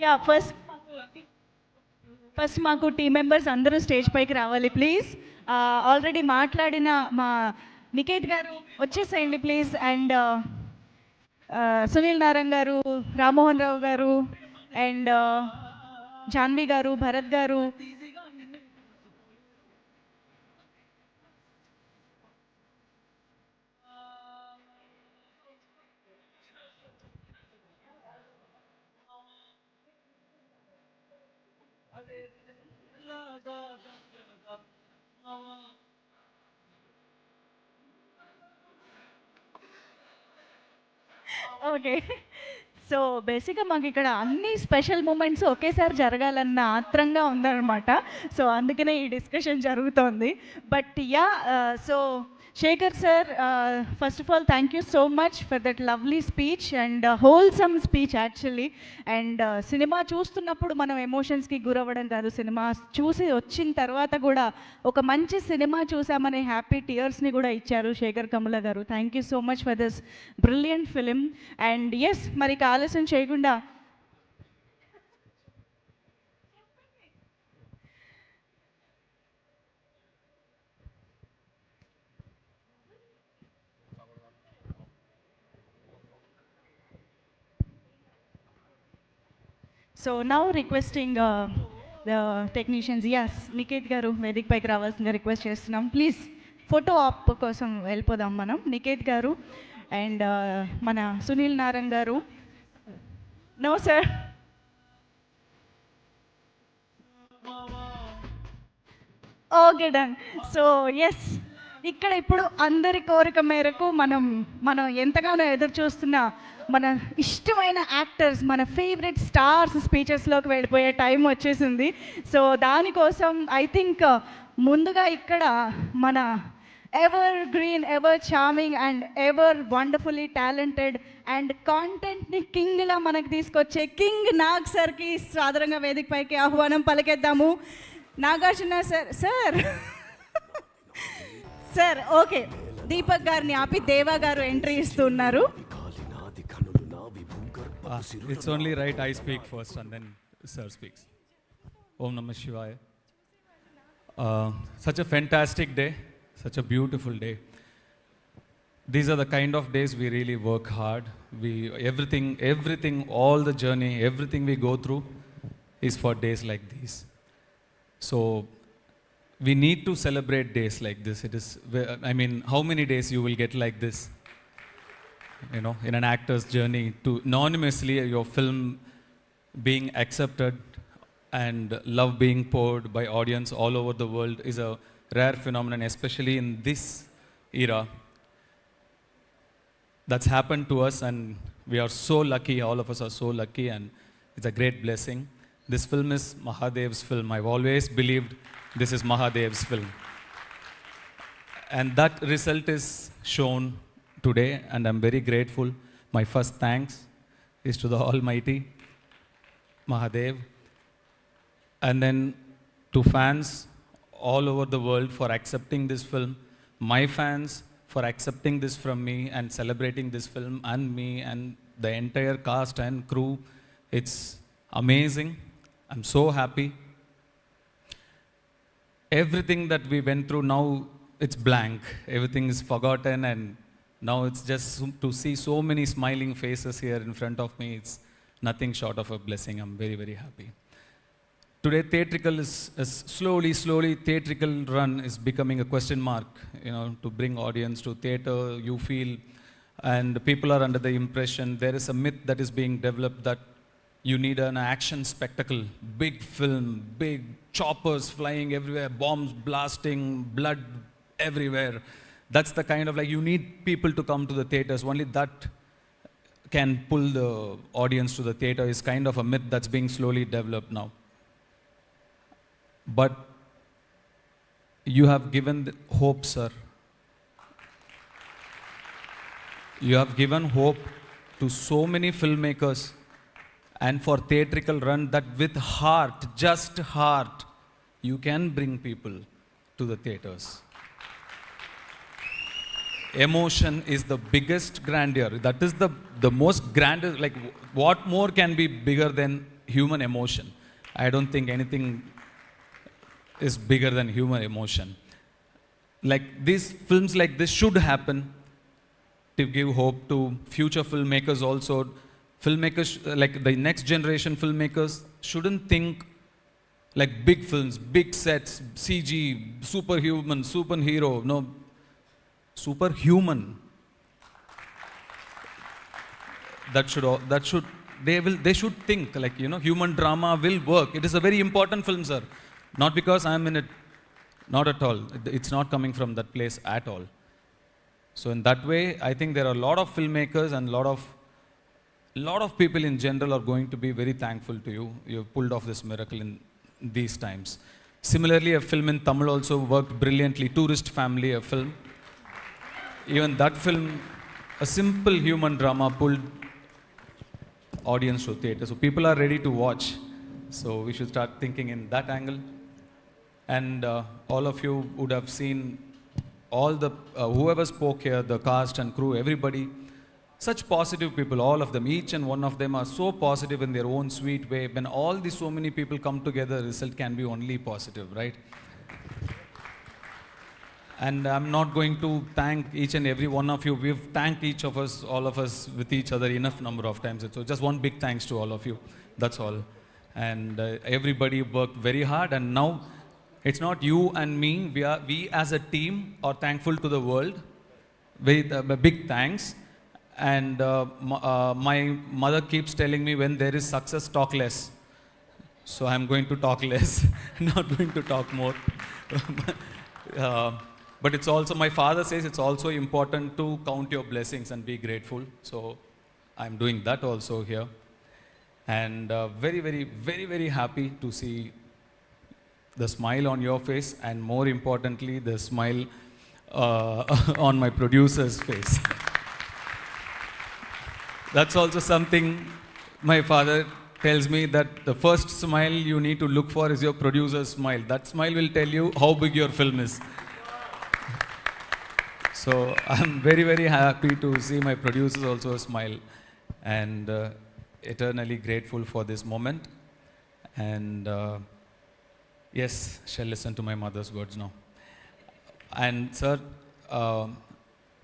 Yeah, first మాకు team members అందరూ stage పైకి రావాలి please. Already మాట్లాడిన మా నికేత్ గారు వచ్చేసేయండి please. And Sunil Narayana గారు, రామ్మోహన్ రావు గారు, అండ్ జాన్వి గారు, భరత్ గారు. ఓకే, సో బేసిక్గా మాకు ఇక్కడ అన్ని స్పెషల్ మూమెంట్స్ ఒకేసారి జరగాలన్న ఆత్రంగా ఉందన్నమాట. సో అందుకనే ఈ డిస్కషన్ జరుగుతోంది. But ya, so Sekhar sir, first of all thank you so much for that lovely speech and wholesome speech actually. And cinema చూస్తున్నప్పుడు మనం ఎమోషన్స్కి గురవ్వడం కాదు, సినిమా చూసి వచ్చిన తర్వాత కూడా ఒక మంచి సినిమా చూసామనే హ్యాపీ టీయర్స్ని కూడా ఇచ్చారు శేఖర్ కమ్ముల గారు. Thank you so much for this brilliant film. And yes, మరి ఆలస్యం చేయకుండా so now requesting the technicians. Yes, Niketh గారు వేదిక పైకి రావాల్సిందిగా రిక్వెస్ట్ చేస్తున్నాం ప్లీజ్. ఫోటో ఆప్ కోసం వెళ్ళిపోదాం మనం. నికేత్ గారు అండ్ మన సునీల్ నారాయణ గారు. No sir, okay done. So yes, ఇక్కడ ఇప్పుడు అందరి కోరిక మేరకు మనం ఎంతగానో ఎదురు చూస్తున్న మన ఇష్టమైన యాక్టర్స్, మన ఫేవరెట్ స్టార్స్ స్పీచెస్లోకి వెళ్ళిపోయే టైం వచ్చేసింది. సో దానికోసం ఐ థింక్ ముందుగా ఇక్కడ మన evergreen, ever charming and ever wonderfully talented and కాంటెంట్ని కింగ్లా మనకు తీసుకొచ్చే కింగ్ నాగ్ సార్కి సాధారణంగా వేదిక పైకి ఆహ్వానం పలికేద్దాము. నాగార్జున సార్ ఓకే, దీపక్ గారిని ఆపి దేవా గారు ఎంట్రీ ఇస్తున్నారు. It's only right I speak first and then Sir speaks. Om Namah Shivaya. Such a fantastic day, such a beautiful day. These are the kind of days we really work hard. Everything, all the journey, everything we go through is for days like these. So we need to celebrate days like this. It is, I mean, how many days you will get like this? you know, in an actor's journey, to anonymously your film being accepted and love being poured by audience all over the world is a rare phenomenon, especially in this era. That's happened to us, and we are so lucky. All of us are so lucky, and it's a great blessing. This film is Mahadev's film. I've always believed this is Mahadev's film. And that result is shown today, and I'm very grateful. My first thanks is to the Almighty Mahadev, and then to fans all over the world for accepting this film, my fans for accepting this from me and celebrating this film, and me and the entire cast and crew. It's amazing. I'm so happy. Everything that we went through, now it's blank. Everything is forgotten, and now it's just to see so many smiling faces here in front of me. It's nothing short of a blessing. I'm very, very happy. Today, theatrical is slowly, theatrical run is becoming a question mark, you know, to bring audience to theater, you feel, and people are under the impression, there is a myth that is being developed that you need an action spectacle, big film, big choppers flying everywhere, bombs blasting, blood everywhere. That's the kind of, like, you need people to come to the theaters. Only that can pull the audience to the theater is kind of a myth that's being slowly developed now. But you have given hope, sir. You have given hope to so many filmmakers, and for theatrical run, that with heart, just heart, you can bring people to the theaters. Emotion is the biggest grandeur. That is the most grandeur, like what more can be bigger than human emotion? I don't think anything is bigger than human emotion. Like these films like this should happen to give hope to future filmmakers also. Filmmakers, like the next generation filmmakers, shouldn't think like big films, big sets, CG, superhuman, superhero. No, superhuman. They should think like, you know, human drama will work. It is a very important film, sir. Not because I'm in it, not at all. It's not coming from that place at all. So in that way, I think there are a lot of filmmakers and a lot of people in general are going to be very thankful to you. You've pulled off this miracle in these times. Similarly, a film in Tamil also worked brilliantly. Tourist Family, a film. Even that film, a simple human drama, pulled audience to theater. So people are ready to watch. So we should start thinking in that angle. And all of you would have seen all the, whoever spoke here, the cast and crew, everybody, such positive people, all of them, each and one of them are so positive in their own sweet way. When all these so many people come together, result can be only positive, right? And I'm not going to thank each and every one of you. We've thanked each of us, all of us, with each other enough number of times. So just one big thanks to all of you. That's all. And everybody worked very hard, and now it's not you and me. We as a team are thankful to the world. Big thanks. And my mother keeps telling me, when there is success, talk less. So I'm going to talk less, not going to talk more. But it's also, my father says it's also important to count your blessings and be grateful. So I'm doing that also here. And very, very, very, very happy to see the smile on your face, and more importantly, the smile on my producer's face. That's also something my father tells me, that the first smile you need to look for is your producer's smile. That smile will tell you how big your film is. So I'm very, very happy to see my producers also smile, and eternally grateful for this moment. And yes, shall listen to my mother's words now. And sir,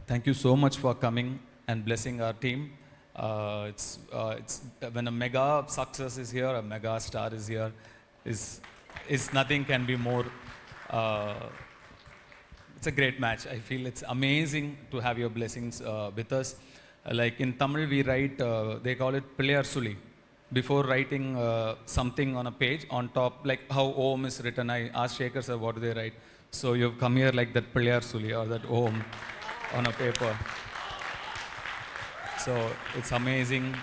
thank you so much for coming and blessing our team. It's when a mega success is here, a mega star is here, is nothing can be more. It's a great match. I feel it's amazing to have your blessings with us. like in Tamil we write, they call it Pilliyar Suli. Before writing something on a page, on top, like how Om is written, I asked Shekhar sir, what do they write? So you've come here like that Pilliyar Suli or that Om on a paper. So it's amazing.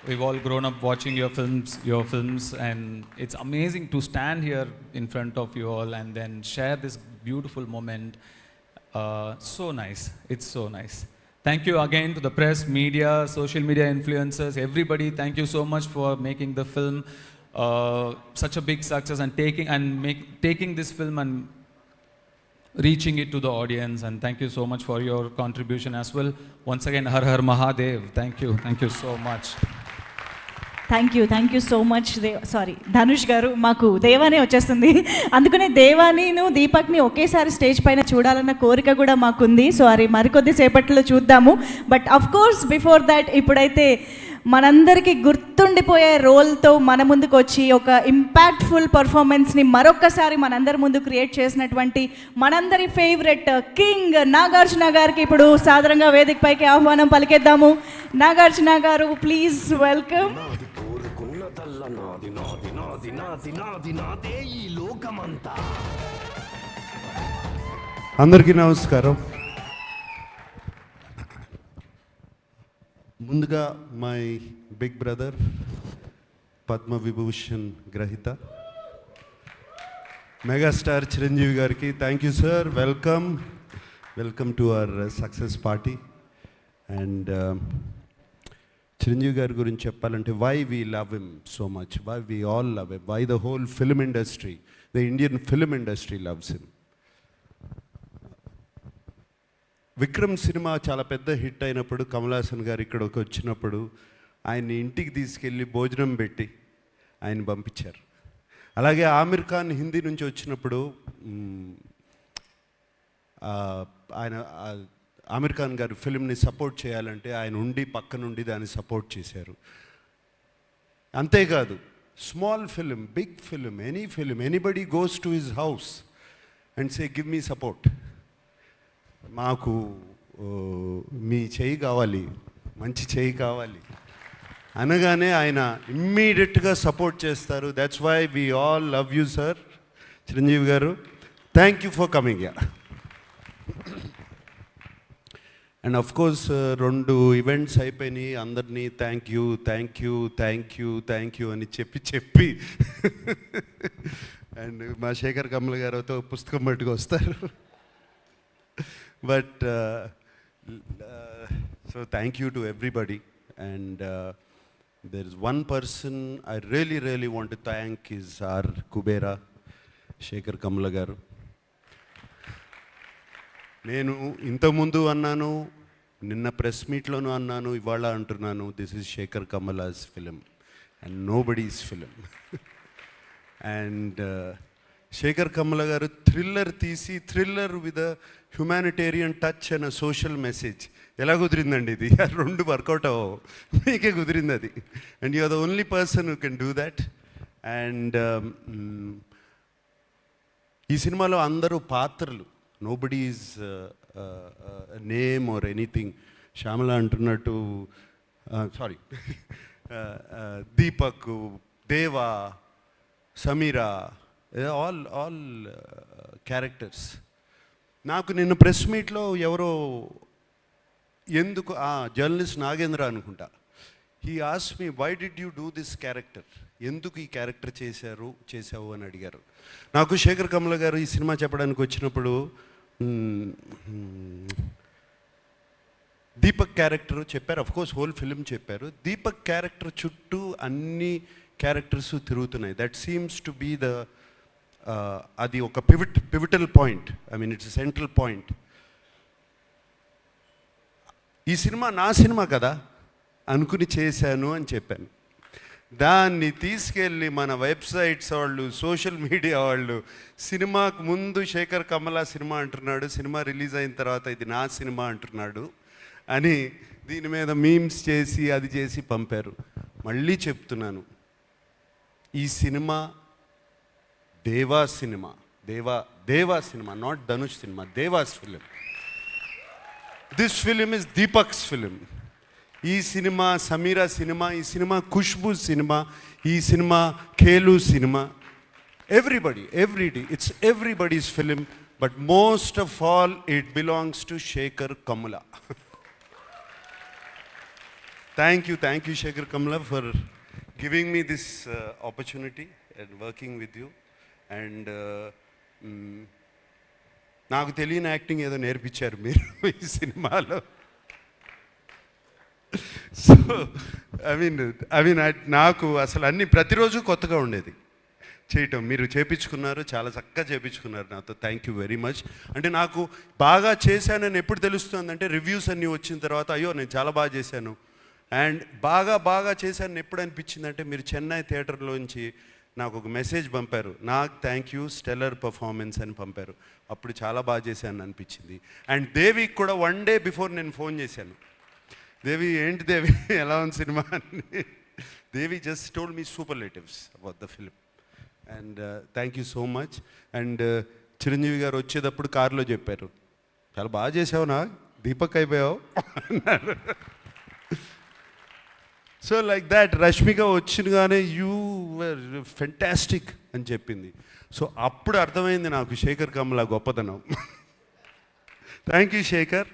We've all grown up watching your films, and it's amazing to stand here in front of you all and then share this beautiful moment. So nice. It's so nice. Thank you again to the press, media, social media influencers, everybody. Thank you so much for making the film such a big success and taking this film and reaching it to the audience. And thank you so much for your contribution as well. Once again, Har Har Mahadev. Thank you so much. Thank you so much Dhanush గారు. మాకు దేవానే వచ్చేస్తుంది, అందుకనే దేవానిను దీపక్ని ఒకేసారి stage పైన చూడాలన్న కోరిక కూడా మాకుంది. సో అది మరికొద్ది సేపట్లో చూద్దాము. But of course before that ఇప్పుడైతే మనందరికీ గుర్తుండిపోయే రోల్తో మన ముందుకు వచ్చి ఒక ఇంపాక్ట్ఫుల్ పర్ఫార్మెన్స్ని మరొక్కసారి మనందరి ముందు క్రియేట్ చేసినటువంటి మనందరి ఫేవరెట్ కింగ్ నాగార్జున గారికి ఇప్పుడు సాదరంగా వేదికపైకి ఆహ్వానం పలికేద్దాము. నాగార్జున గారు, ప్లీజ్ వెల్కమ్. అందరికీ నమస్కారం. ముందుగా my big brother Padma Vibhushan గ్రహీత మెగాస్టార్ చిరంజీవి గారికి thank you sir. Welcome to our success party. And Chiranjeevi గారి గురించి చెప్పాలంటే why we love him so much, why we all love him, why the whole film industry, the Indian film industry loves him. Vikram cinema చాలా పెద్ద hit అయినప్పుడు కమల్ హాసన్ గారు ఇక్కడికి వచ్చినప్పుడు ఆయన్ని ఇంటికి తీసుకెళ్ళి భోజనం పెట్టి ఆయన పంపించారు. అలాగే ఆమిర్ ఖాన్ హిందీ నుంచి వచ్చినప్పుడు ఆయన ఆమిర్ ఖాన్ గారు ఫిల్మ్ని సపోర్ట్ చేయాలంటే ఆయన ఉండి పక్క నుండి దాన్ని సపోర్ట్ చేశారు. అంతేకాదు small film, big film, any film, anybody goes to his house and say give me support, మాకు మీ చేయి కావాలి, మంచి చేయి కావాలి అనగానే ఆయన ఇమ్మీడియట్గా సపోర్ట్ చేస్తారు. That's why we all love you sir Chiranjeevi garu. Thank you for coming yeah. And of course 2 events అయిపోయినాయి, అందరినీ థ్యాంక్ యూ అని చెప్పి అండ్ మా శేఖర్ కమల్ గారితో పుస్తకం పట్టుకు వస్తారు. But so thank you to everybody, and there is one person I really want to thank is our Kubera Shekhar Kamala garu. నేను ఇంతకుముందు అన్నాను, నిన్న ప్రెస్ మీట్లోనూ అన్నాను, ఇవాళ అంటున్నాను, this is Shekhar Kammula's film and nobody's film. And Shekhar Kammula garu thriller తీసి, thriller with a humanitarian touch and social message. ఎలా కుదిరిందండి ఇది? 2 వర్కౌట్ అవ్వవు, మీకే కుదిరింది అది. And you are the only person who can do that. And ఈ సినిమాలో అందరూ పాత్రలు, nobody is name or anything. Shyamala అంటున్నట్టు, sorry, Deepak, Deva, Sameera, all characters. నాకు నిన్న ప్రెస్ మీట్లో ఎవరో ఎందుకు జర్నలిస్ట్ నాగేంద్ర అనుకుంటా, he ask me why did you do this character, ఎందుకు ఈ క్యారెక్టర్ చేసావు అని అడిగారు. నాకు శేఖర్ కమల గారు ఈ సినిమా చెప్పడానికి వచ్చినప్పుడు దీపక్ క్యారెక్టర్ చెప్పారు, అఫ్కోర్స్ హోల్ ఫిలిం చెప్పారు. దీపక్ క్యారెక్టర్ చుట్టూ అన్ని క్యారెక్టర్స్ తిరుగుతున్నాయి. That seems to be the అది ఒక pivotal point, I mean it's central point. ఈ సినిమా నా సినిమా కదా అనుకుని చేశాను అని చెప్పాను. దాన్ని తీసుకెళ్ళి మన వెబ్సైట్స్ వాళ్ళు, సోషల్ మీడియా వాళ్ళు, సినిమాకు ముందు శేఖర్ కమల సినిమా అంటున్నాడు, సినిమా రిలీజ్ అయిన తర్వాత ఇది నా సినిమా అంటున్నాడు అని దీని మీద మీమ్స్ చేసి అది చేసి పంపారు. మళ్ళీ చెప్తున్నాను, ఈ cinema Deva cinema, Deva cinema, not Dhanush cinema, Deva's film. This film is Deepak's film. ఈ సినిమా సమీరా సినిమా, ఈ సినిమా ఖుష్బు సినిమా, ఈ సినిమా ఖేలు cinema, everybody, it's everybody's film, but most of all it belongs to Shekhar Kamula. Thank you Shekhar Kamula for giving me this opportunity and working with you. And నాకు తెలియని acting ఏదో నేర్పించారు మీరు ఈ సినిమాలో. So I mean నాకు అసలు అన్ని ప్రతిరోజు కొత్తగా ఉండేది చేయటం. మీరు చేపించుకున్నారు, చాలా చక్కగా చేపించుకున్నారు నాతో. Thank you very much. అంటే నాకు బాగా చేశానని ఎప్పుడు తెలుస్తుందంటే రివ్యూస్ అన్నీ వచ్చిన తర్వాత, అయ్యో నేను చాలా బాగా చేశాను. అండ్ బాగా చేశానని ఎప్పుడు అనిపించిందంటే, మీరు చెన్నై థియేటర్లోంచి నాకు ఒక మెసేజ్ పంపారు, నాకు థ్యాంక్ యూ స్టెల్లర్ పర్ఫార్మెన్స్ అని పంపారు. అప్పుడు చాలా బాగా చేశాను అనిపించింది. అండ్ దేవికి కూడా 1 day బిఫోర్ నేను ఫోన్ చేశాను, దేవి ఏంటి దేవి ఎలా ఉంది సినిమా అని. Devi just told me superlatives about the film. And thank you so much. And Chiranjeevi garu వచ్చేటప్పుడు కారులో చెప్పారు, చాలా బాగా చేసావు నా దీపక్ అయిపోయావు అన్నారు. సో లైక్ దాట్ రష్మిక వచ్చినగానే యూ వర్ ఫెంటాస్టిక్ అని చెప్పింది. సో అప్పుడు అర్థమైంది నాకు శేఖర్ కమ్లా గొప్పతనం. Thank you Shekhar.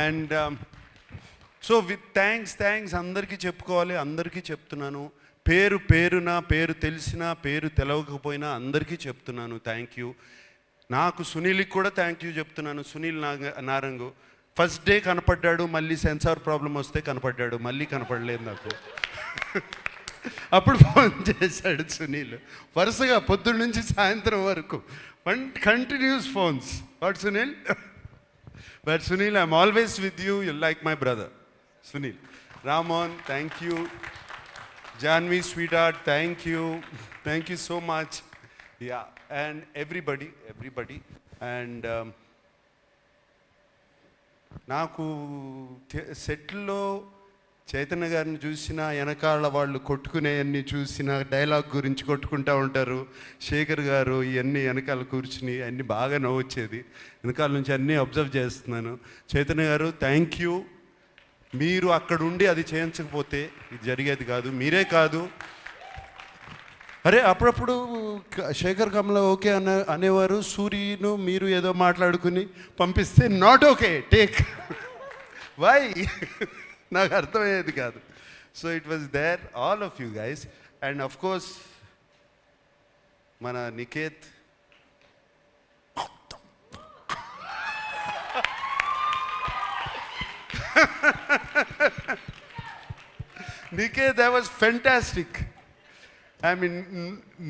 And so with thanks అందరికీ చెప్పుకోవాలి, అందరికీ చెప్తున్నాను. పేరు తెలిసినా పేరు తెలవకపోయినా అందరికీ చెప్తున్నాను థ్యాంక్ యూ. నాకు సునీల్కి కూడా థ్యాంక్ యూ చెప్తున్నాను. సునీల్ నారంగు ఫస్ట్ డే కనపడ్డాడు, మళ్ళీ సెన్సార్ ప్రాబ్లం వస్తే కనపడ్డాడు, మళ్ళీ కనపడలేదు నాకు. అప్పుడు ఫోన్ చేశాడు సునీల్, వరుసగా పొద్దున్న నుంచి సాయంత్రం వరకు continuous phones. What Sunil? But Sunil, I'm always with you, you like my brother Sunil. Ramon thank you. Janhvi sweetheart thank you so much. Ya, and everybody. And నాకు సెట్లో చైతన్య గారిని చూసినా, వెనకాల వాళ్ళు కొట్టుకునేవన్నీ చూసినా, డైలాగ్ గురించి కొట్టుకుంటూ ఉంటారు శేఖర్ గారు, ఇవన్నీ వెనకాల కూర్చుని అన్నీ బాగా నవ్వొచ్చేది. వెనకాల నుంచి అన్నీ అబ్జర్వ్ చేస్తున్నాను. చైతన్య గారు థ్యాంక్ యూ. మీరు అక్కడుండి అది చేయించకపోతే ఇది జరిగేది కాదు. మీరే కాదు, అరే అప్పుడప్పుడు శేఖర్ కమల ఓకే అనేవారు, సూర్యను మీరు ఏదో మాట్లాడుకుని పంపిస్తే నాట్ ఓకే టేక్ వై నాకు అర్థమయ్యేది కాదు. So it was there all of you guys. And of course మన Niketh, Niketh that was fantastic. I mean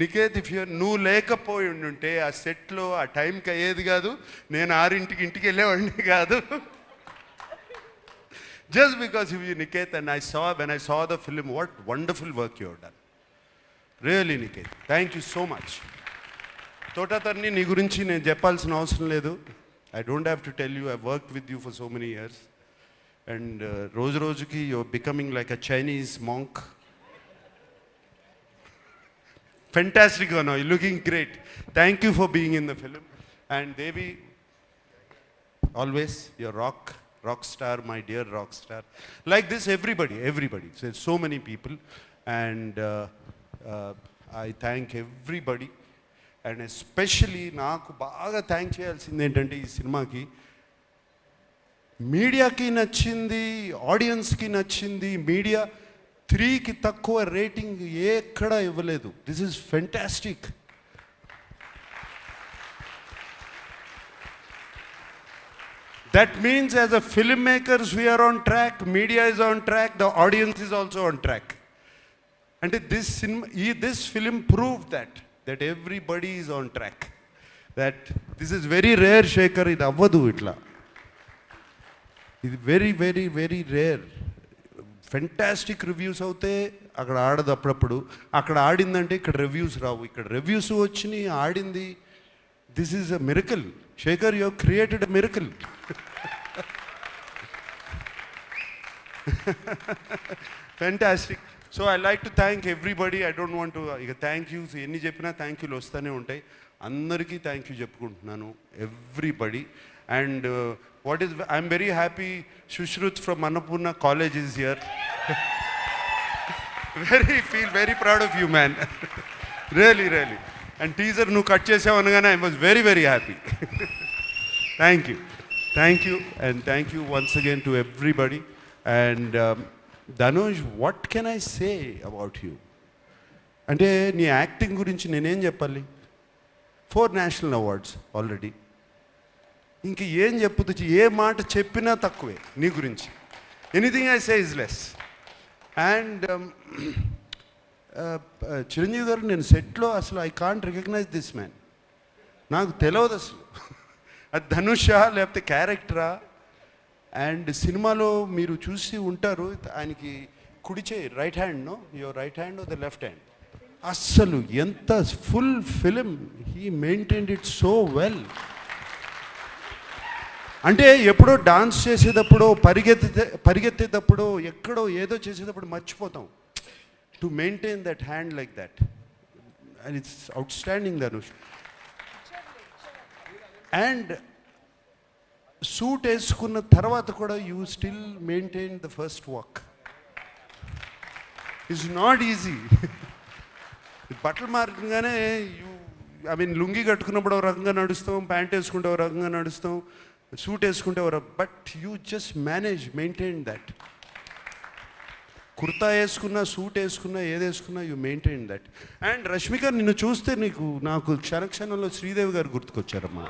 Niketh, నువ్వు లేకపోయి ఉంటే ఆ సెట్లో ఆ టైంకి అయ్యేది కాదు, నేను 6 ఇంటికి వెళ్ళేవాడిని కాదు. Just because of you Niketh. And when I saw the film, what wonderful work you have done. Really Niket, thank you so much. Thota Tharani నీ గురించి నేను చెప్పాల్సిన అవసరం లేదు. I don't have to tell you, I've worked with you for so many years. And రోజుకి you're becoming like a Chinese monk. Fantastic, you're looking great. Thank you for being in the film. And Devi, always your rock star, my dear rock star. Like this, everybody. So there's so many people. And I thank everybody. And especially నాకు బాగా thank చేయాల్సింది ఏంటంటే, ఈ సినిమాకి మీడియాకి నచ్చింది, ఆడియన్స్కి నచ్చింది. మీడియా 3కి తక్కువ రేటింగ్ ఎక్కడా ఇవ్వలేదు. This is fantastic. That means as a film makers we are on track, media is on track, the audience is also on track. అంటే this film prove that everybody is on track. That this is very rare, Shekhar. ఇది అవ్వదు ఇట్లా. ఇది very rare. Fantastic reviews అవుతే అక్కడ ఆడదు, అప్పుడప్పుడు అక్కడ ఆడిందంటే ఇక్కడ రివ్యూస్ రావు. ఇక్కడ రివ్యూస్ వచ్చినాయి, ఆడింది. This is a miracle. Sekhar, you created a miracle. Fantastic. So I like to thank everybody. I don't want to ఇక థ్యాంక్ యూస్ ఎన్ని చెప్పినా థ్యాంక్ యూలు వస్తూనే ఉంటాయి. అందరికీ థ్యాంక్ యూ చెప్పుకుంటున్నాను, everybody. And I'm very happy Sushrut from Annapurna college is here. Feel very proud of you man, really. And teaser నువ్వు cut చేసావు అనగానే I was very happy. Thank you and thank you once again to everybody. And Dhanush, what can I say about you? అంటే నీ acting గురించి నేనేం చెప్పాలి? 4 national awards already. ఇంక ఏం చెప్పుతూ ఏ మాట చెప్పినా తక్కువే నీ గురించి. Anything I say is less. And Chiranjeevi గారు, నేను సెట్లో అసలు I can't recognise this man. నాకు తెలియదు అసలు అది ధనుషా లేకపోతే క్యారెక్టరా. అండ్ సినిమాలో మీరు చూసి ఉంటారు, ఆయనకి కుడి చేయి, right hand, no your right hand the left hand. అస్సలు ఎంత full film he maintained it so well. అంటే ఎప్పుడో డాన్స్ చేసేటప్పుడు, పరిగెత్తేటప్పుడు, ఎక్కడో ఏదో చేసేటప్పుడు మర్చిపోతాం. To maintain that hand like that, and it's outstanding Dhanush. And suit వేసుకున్న తర్వాత కూడా you still maintain the first walk. It's not easy. బట్టలు మారగానే లుంగి కట్టుకున్నప్పుడు ఒక రకంగా నడుస్తాం, ప్యాంట్ వేసుకుంటే ఒక రకంగా నడుస్తాం, సూట్ వేసుకుంటే but you just manage maintain that. Kurta వేసుకున్నా, సూట్ వేసుకున్నా, ఏది వేసుకున్నా you maintain that. And Rashmika, నిన్ను చూస్తే నాకు క్షణక్షణంలో శ్రీదేవి గారు గుర్తుకొచ్చారమ్మా.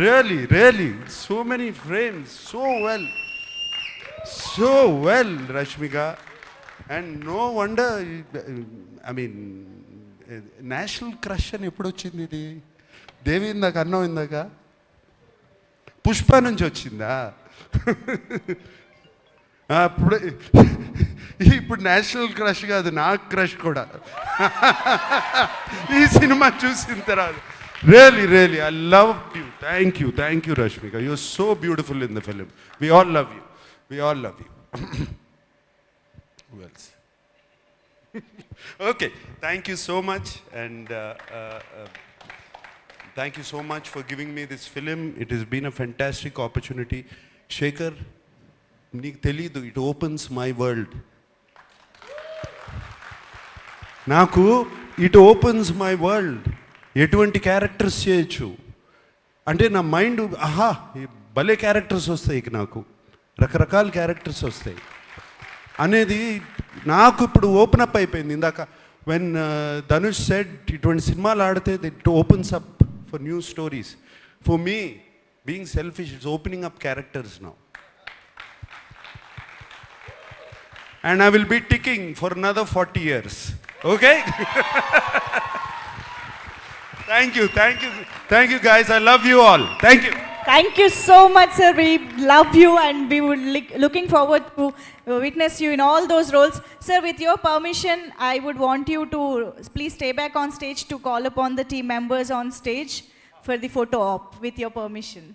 Really so many frames, so well Rashmika. And no wonder, national crush అని ఎప్పుడు వచ్చింది ఇది? దేవి ఇందాక అన్నం, ఇందాక పుష్ప నుంచి వచ్చిందా? ఇప్పుడు నేషనల్ క్రష్ కాదు, నాకు క్రష్ కూడా ఈ సినిమా చూసిన తర్వాత. Really I love you. Thank you Rashmika. You are so beautiful in the film. We all love you. Who else? Okay, thank you so much, and thank you so much for giving me this film. It has been a fantastic opportunity. Shekhar, నీకు తెలీదు, it opens my world. నాకు it opens my world. ఎటువంటి characters చేయొచ్చు అంటే నా mind, భలే characters వస్తాయి, నాకు రకరకాల క్యారెక్టర్స్ వస్తాయి అనేది నాకు ఇప్పుడు ఓపెన్ అప్ అయిపోయింది. ఇందాక వెన్ ధనుష్ సెడ్ ఇటువంటి సినిమాలు ఆడితే it opens up for new stories. For me, being selfish, it's opening up characters now. And I will be ticking for another 40 years. Okay? Thank you guys. I love you all. Thank you. Thank you so much, sir. We love you and we would looking forward to witness you in all those roles. Sir, with your permission, I would want you to please stay back on stage to call upon the team members on stage for the photo op, with your permission.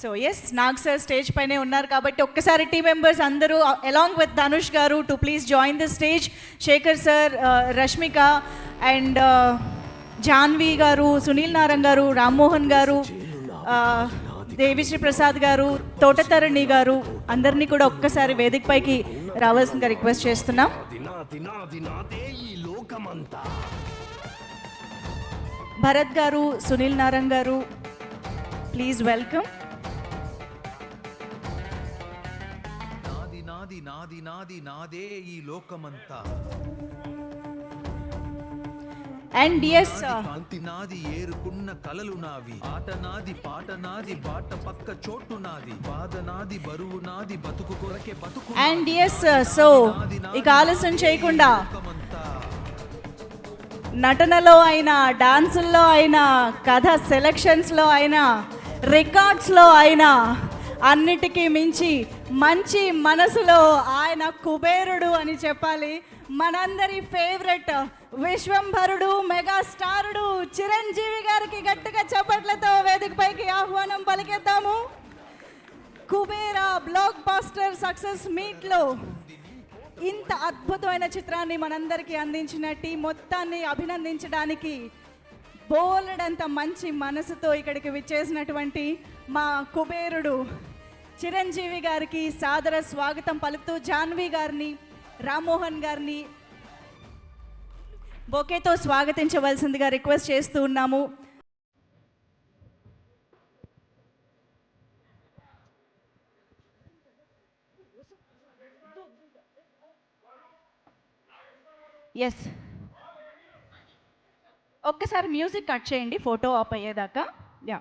So yes, Nag sir stage పైనే ఉన్నారు కాబట్టి ఒక్కసారి team members అందరూ along with Dhanush గారు to please join the stage. Sekhar sir, Rashmika and Janhvi గారు, సునీల్ నారంగ్ గారు, రామ్మోహన్ గారు, దేవిశ్రీ ప్రసాద్ గారు, తోటతరణి గారు, అందరినీ కూడా ఒక్కసారి వేదిక పైకి రావాల్సిందిగా రిక్వెస్ట్ చేస్తున్నాం. భరత్ గారు, సునీల్ నారంగ్ గారు, ప్లీజ్ వెల్కమ్. నాదే ఈ లోకమంతా, అండ్ ఎస్, కాంతి నాది, ఏరుకున్న కలలు నావి, ఆట నాది, పాట నాది, బాట పక్క చోటు నాది, బాధ నాది, బరువు నాది, బతుకు కొరకే బతుకు. అండ్ ఎస్, సో ఇక ఆలస్యం చేయకుండా నటనలో అయినా, డాన్సుల్లో అయినా, కథ సెలక్షన్స్లో అయినా, రికార్డ్స్లో అయినా, అన్నిటికీ మించి మంచి మనసులో ఆయన కుబేరుడు అని చెప్పాలి. మనందరి ఫేవరెట్ విశ్వంభరుడు, మెగాస్టారుడు చిరంజీవి గారికి గట్టిగా చప్పట్లతో వేదిక పైకి ఆహ్వానం పలికేద్దాము. కుబేరా బ్లాక్ బస్టర్ సక్సెస్ మీట్లో ఇంత అద్భుతమైన చిత్రాన్ని మనందరికీ అందించిన టీం మొత్తాన్ని అభినందించడానికి బోలెడంత మంచి మనసుతో ఇక్కడికి విచ్చేసినటువంటి మా కుబేరుడు చిరంజీవి గారికి సాదర స్వాగతం పలుకుతూ జాన్వి గారిని, రామ్మోహన్ గారిని బొకేతో స్వాగతించవలసిందిగా రిక్వెస్ట్ చేస్తూ ఉన్నాము. ఎస్, ఒక్కసారి మ్యూజిక్ కట్ చేయండి ఫోటో ఆప్ అయ్యేదాకా. యా.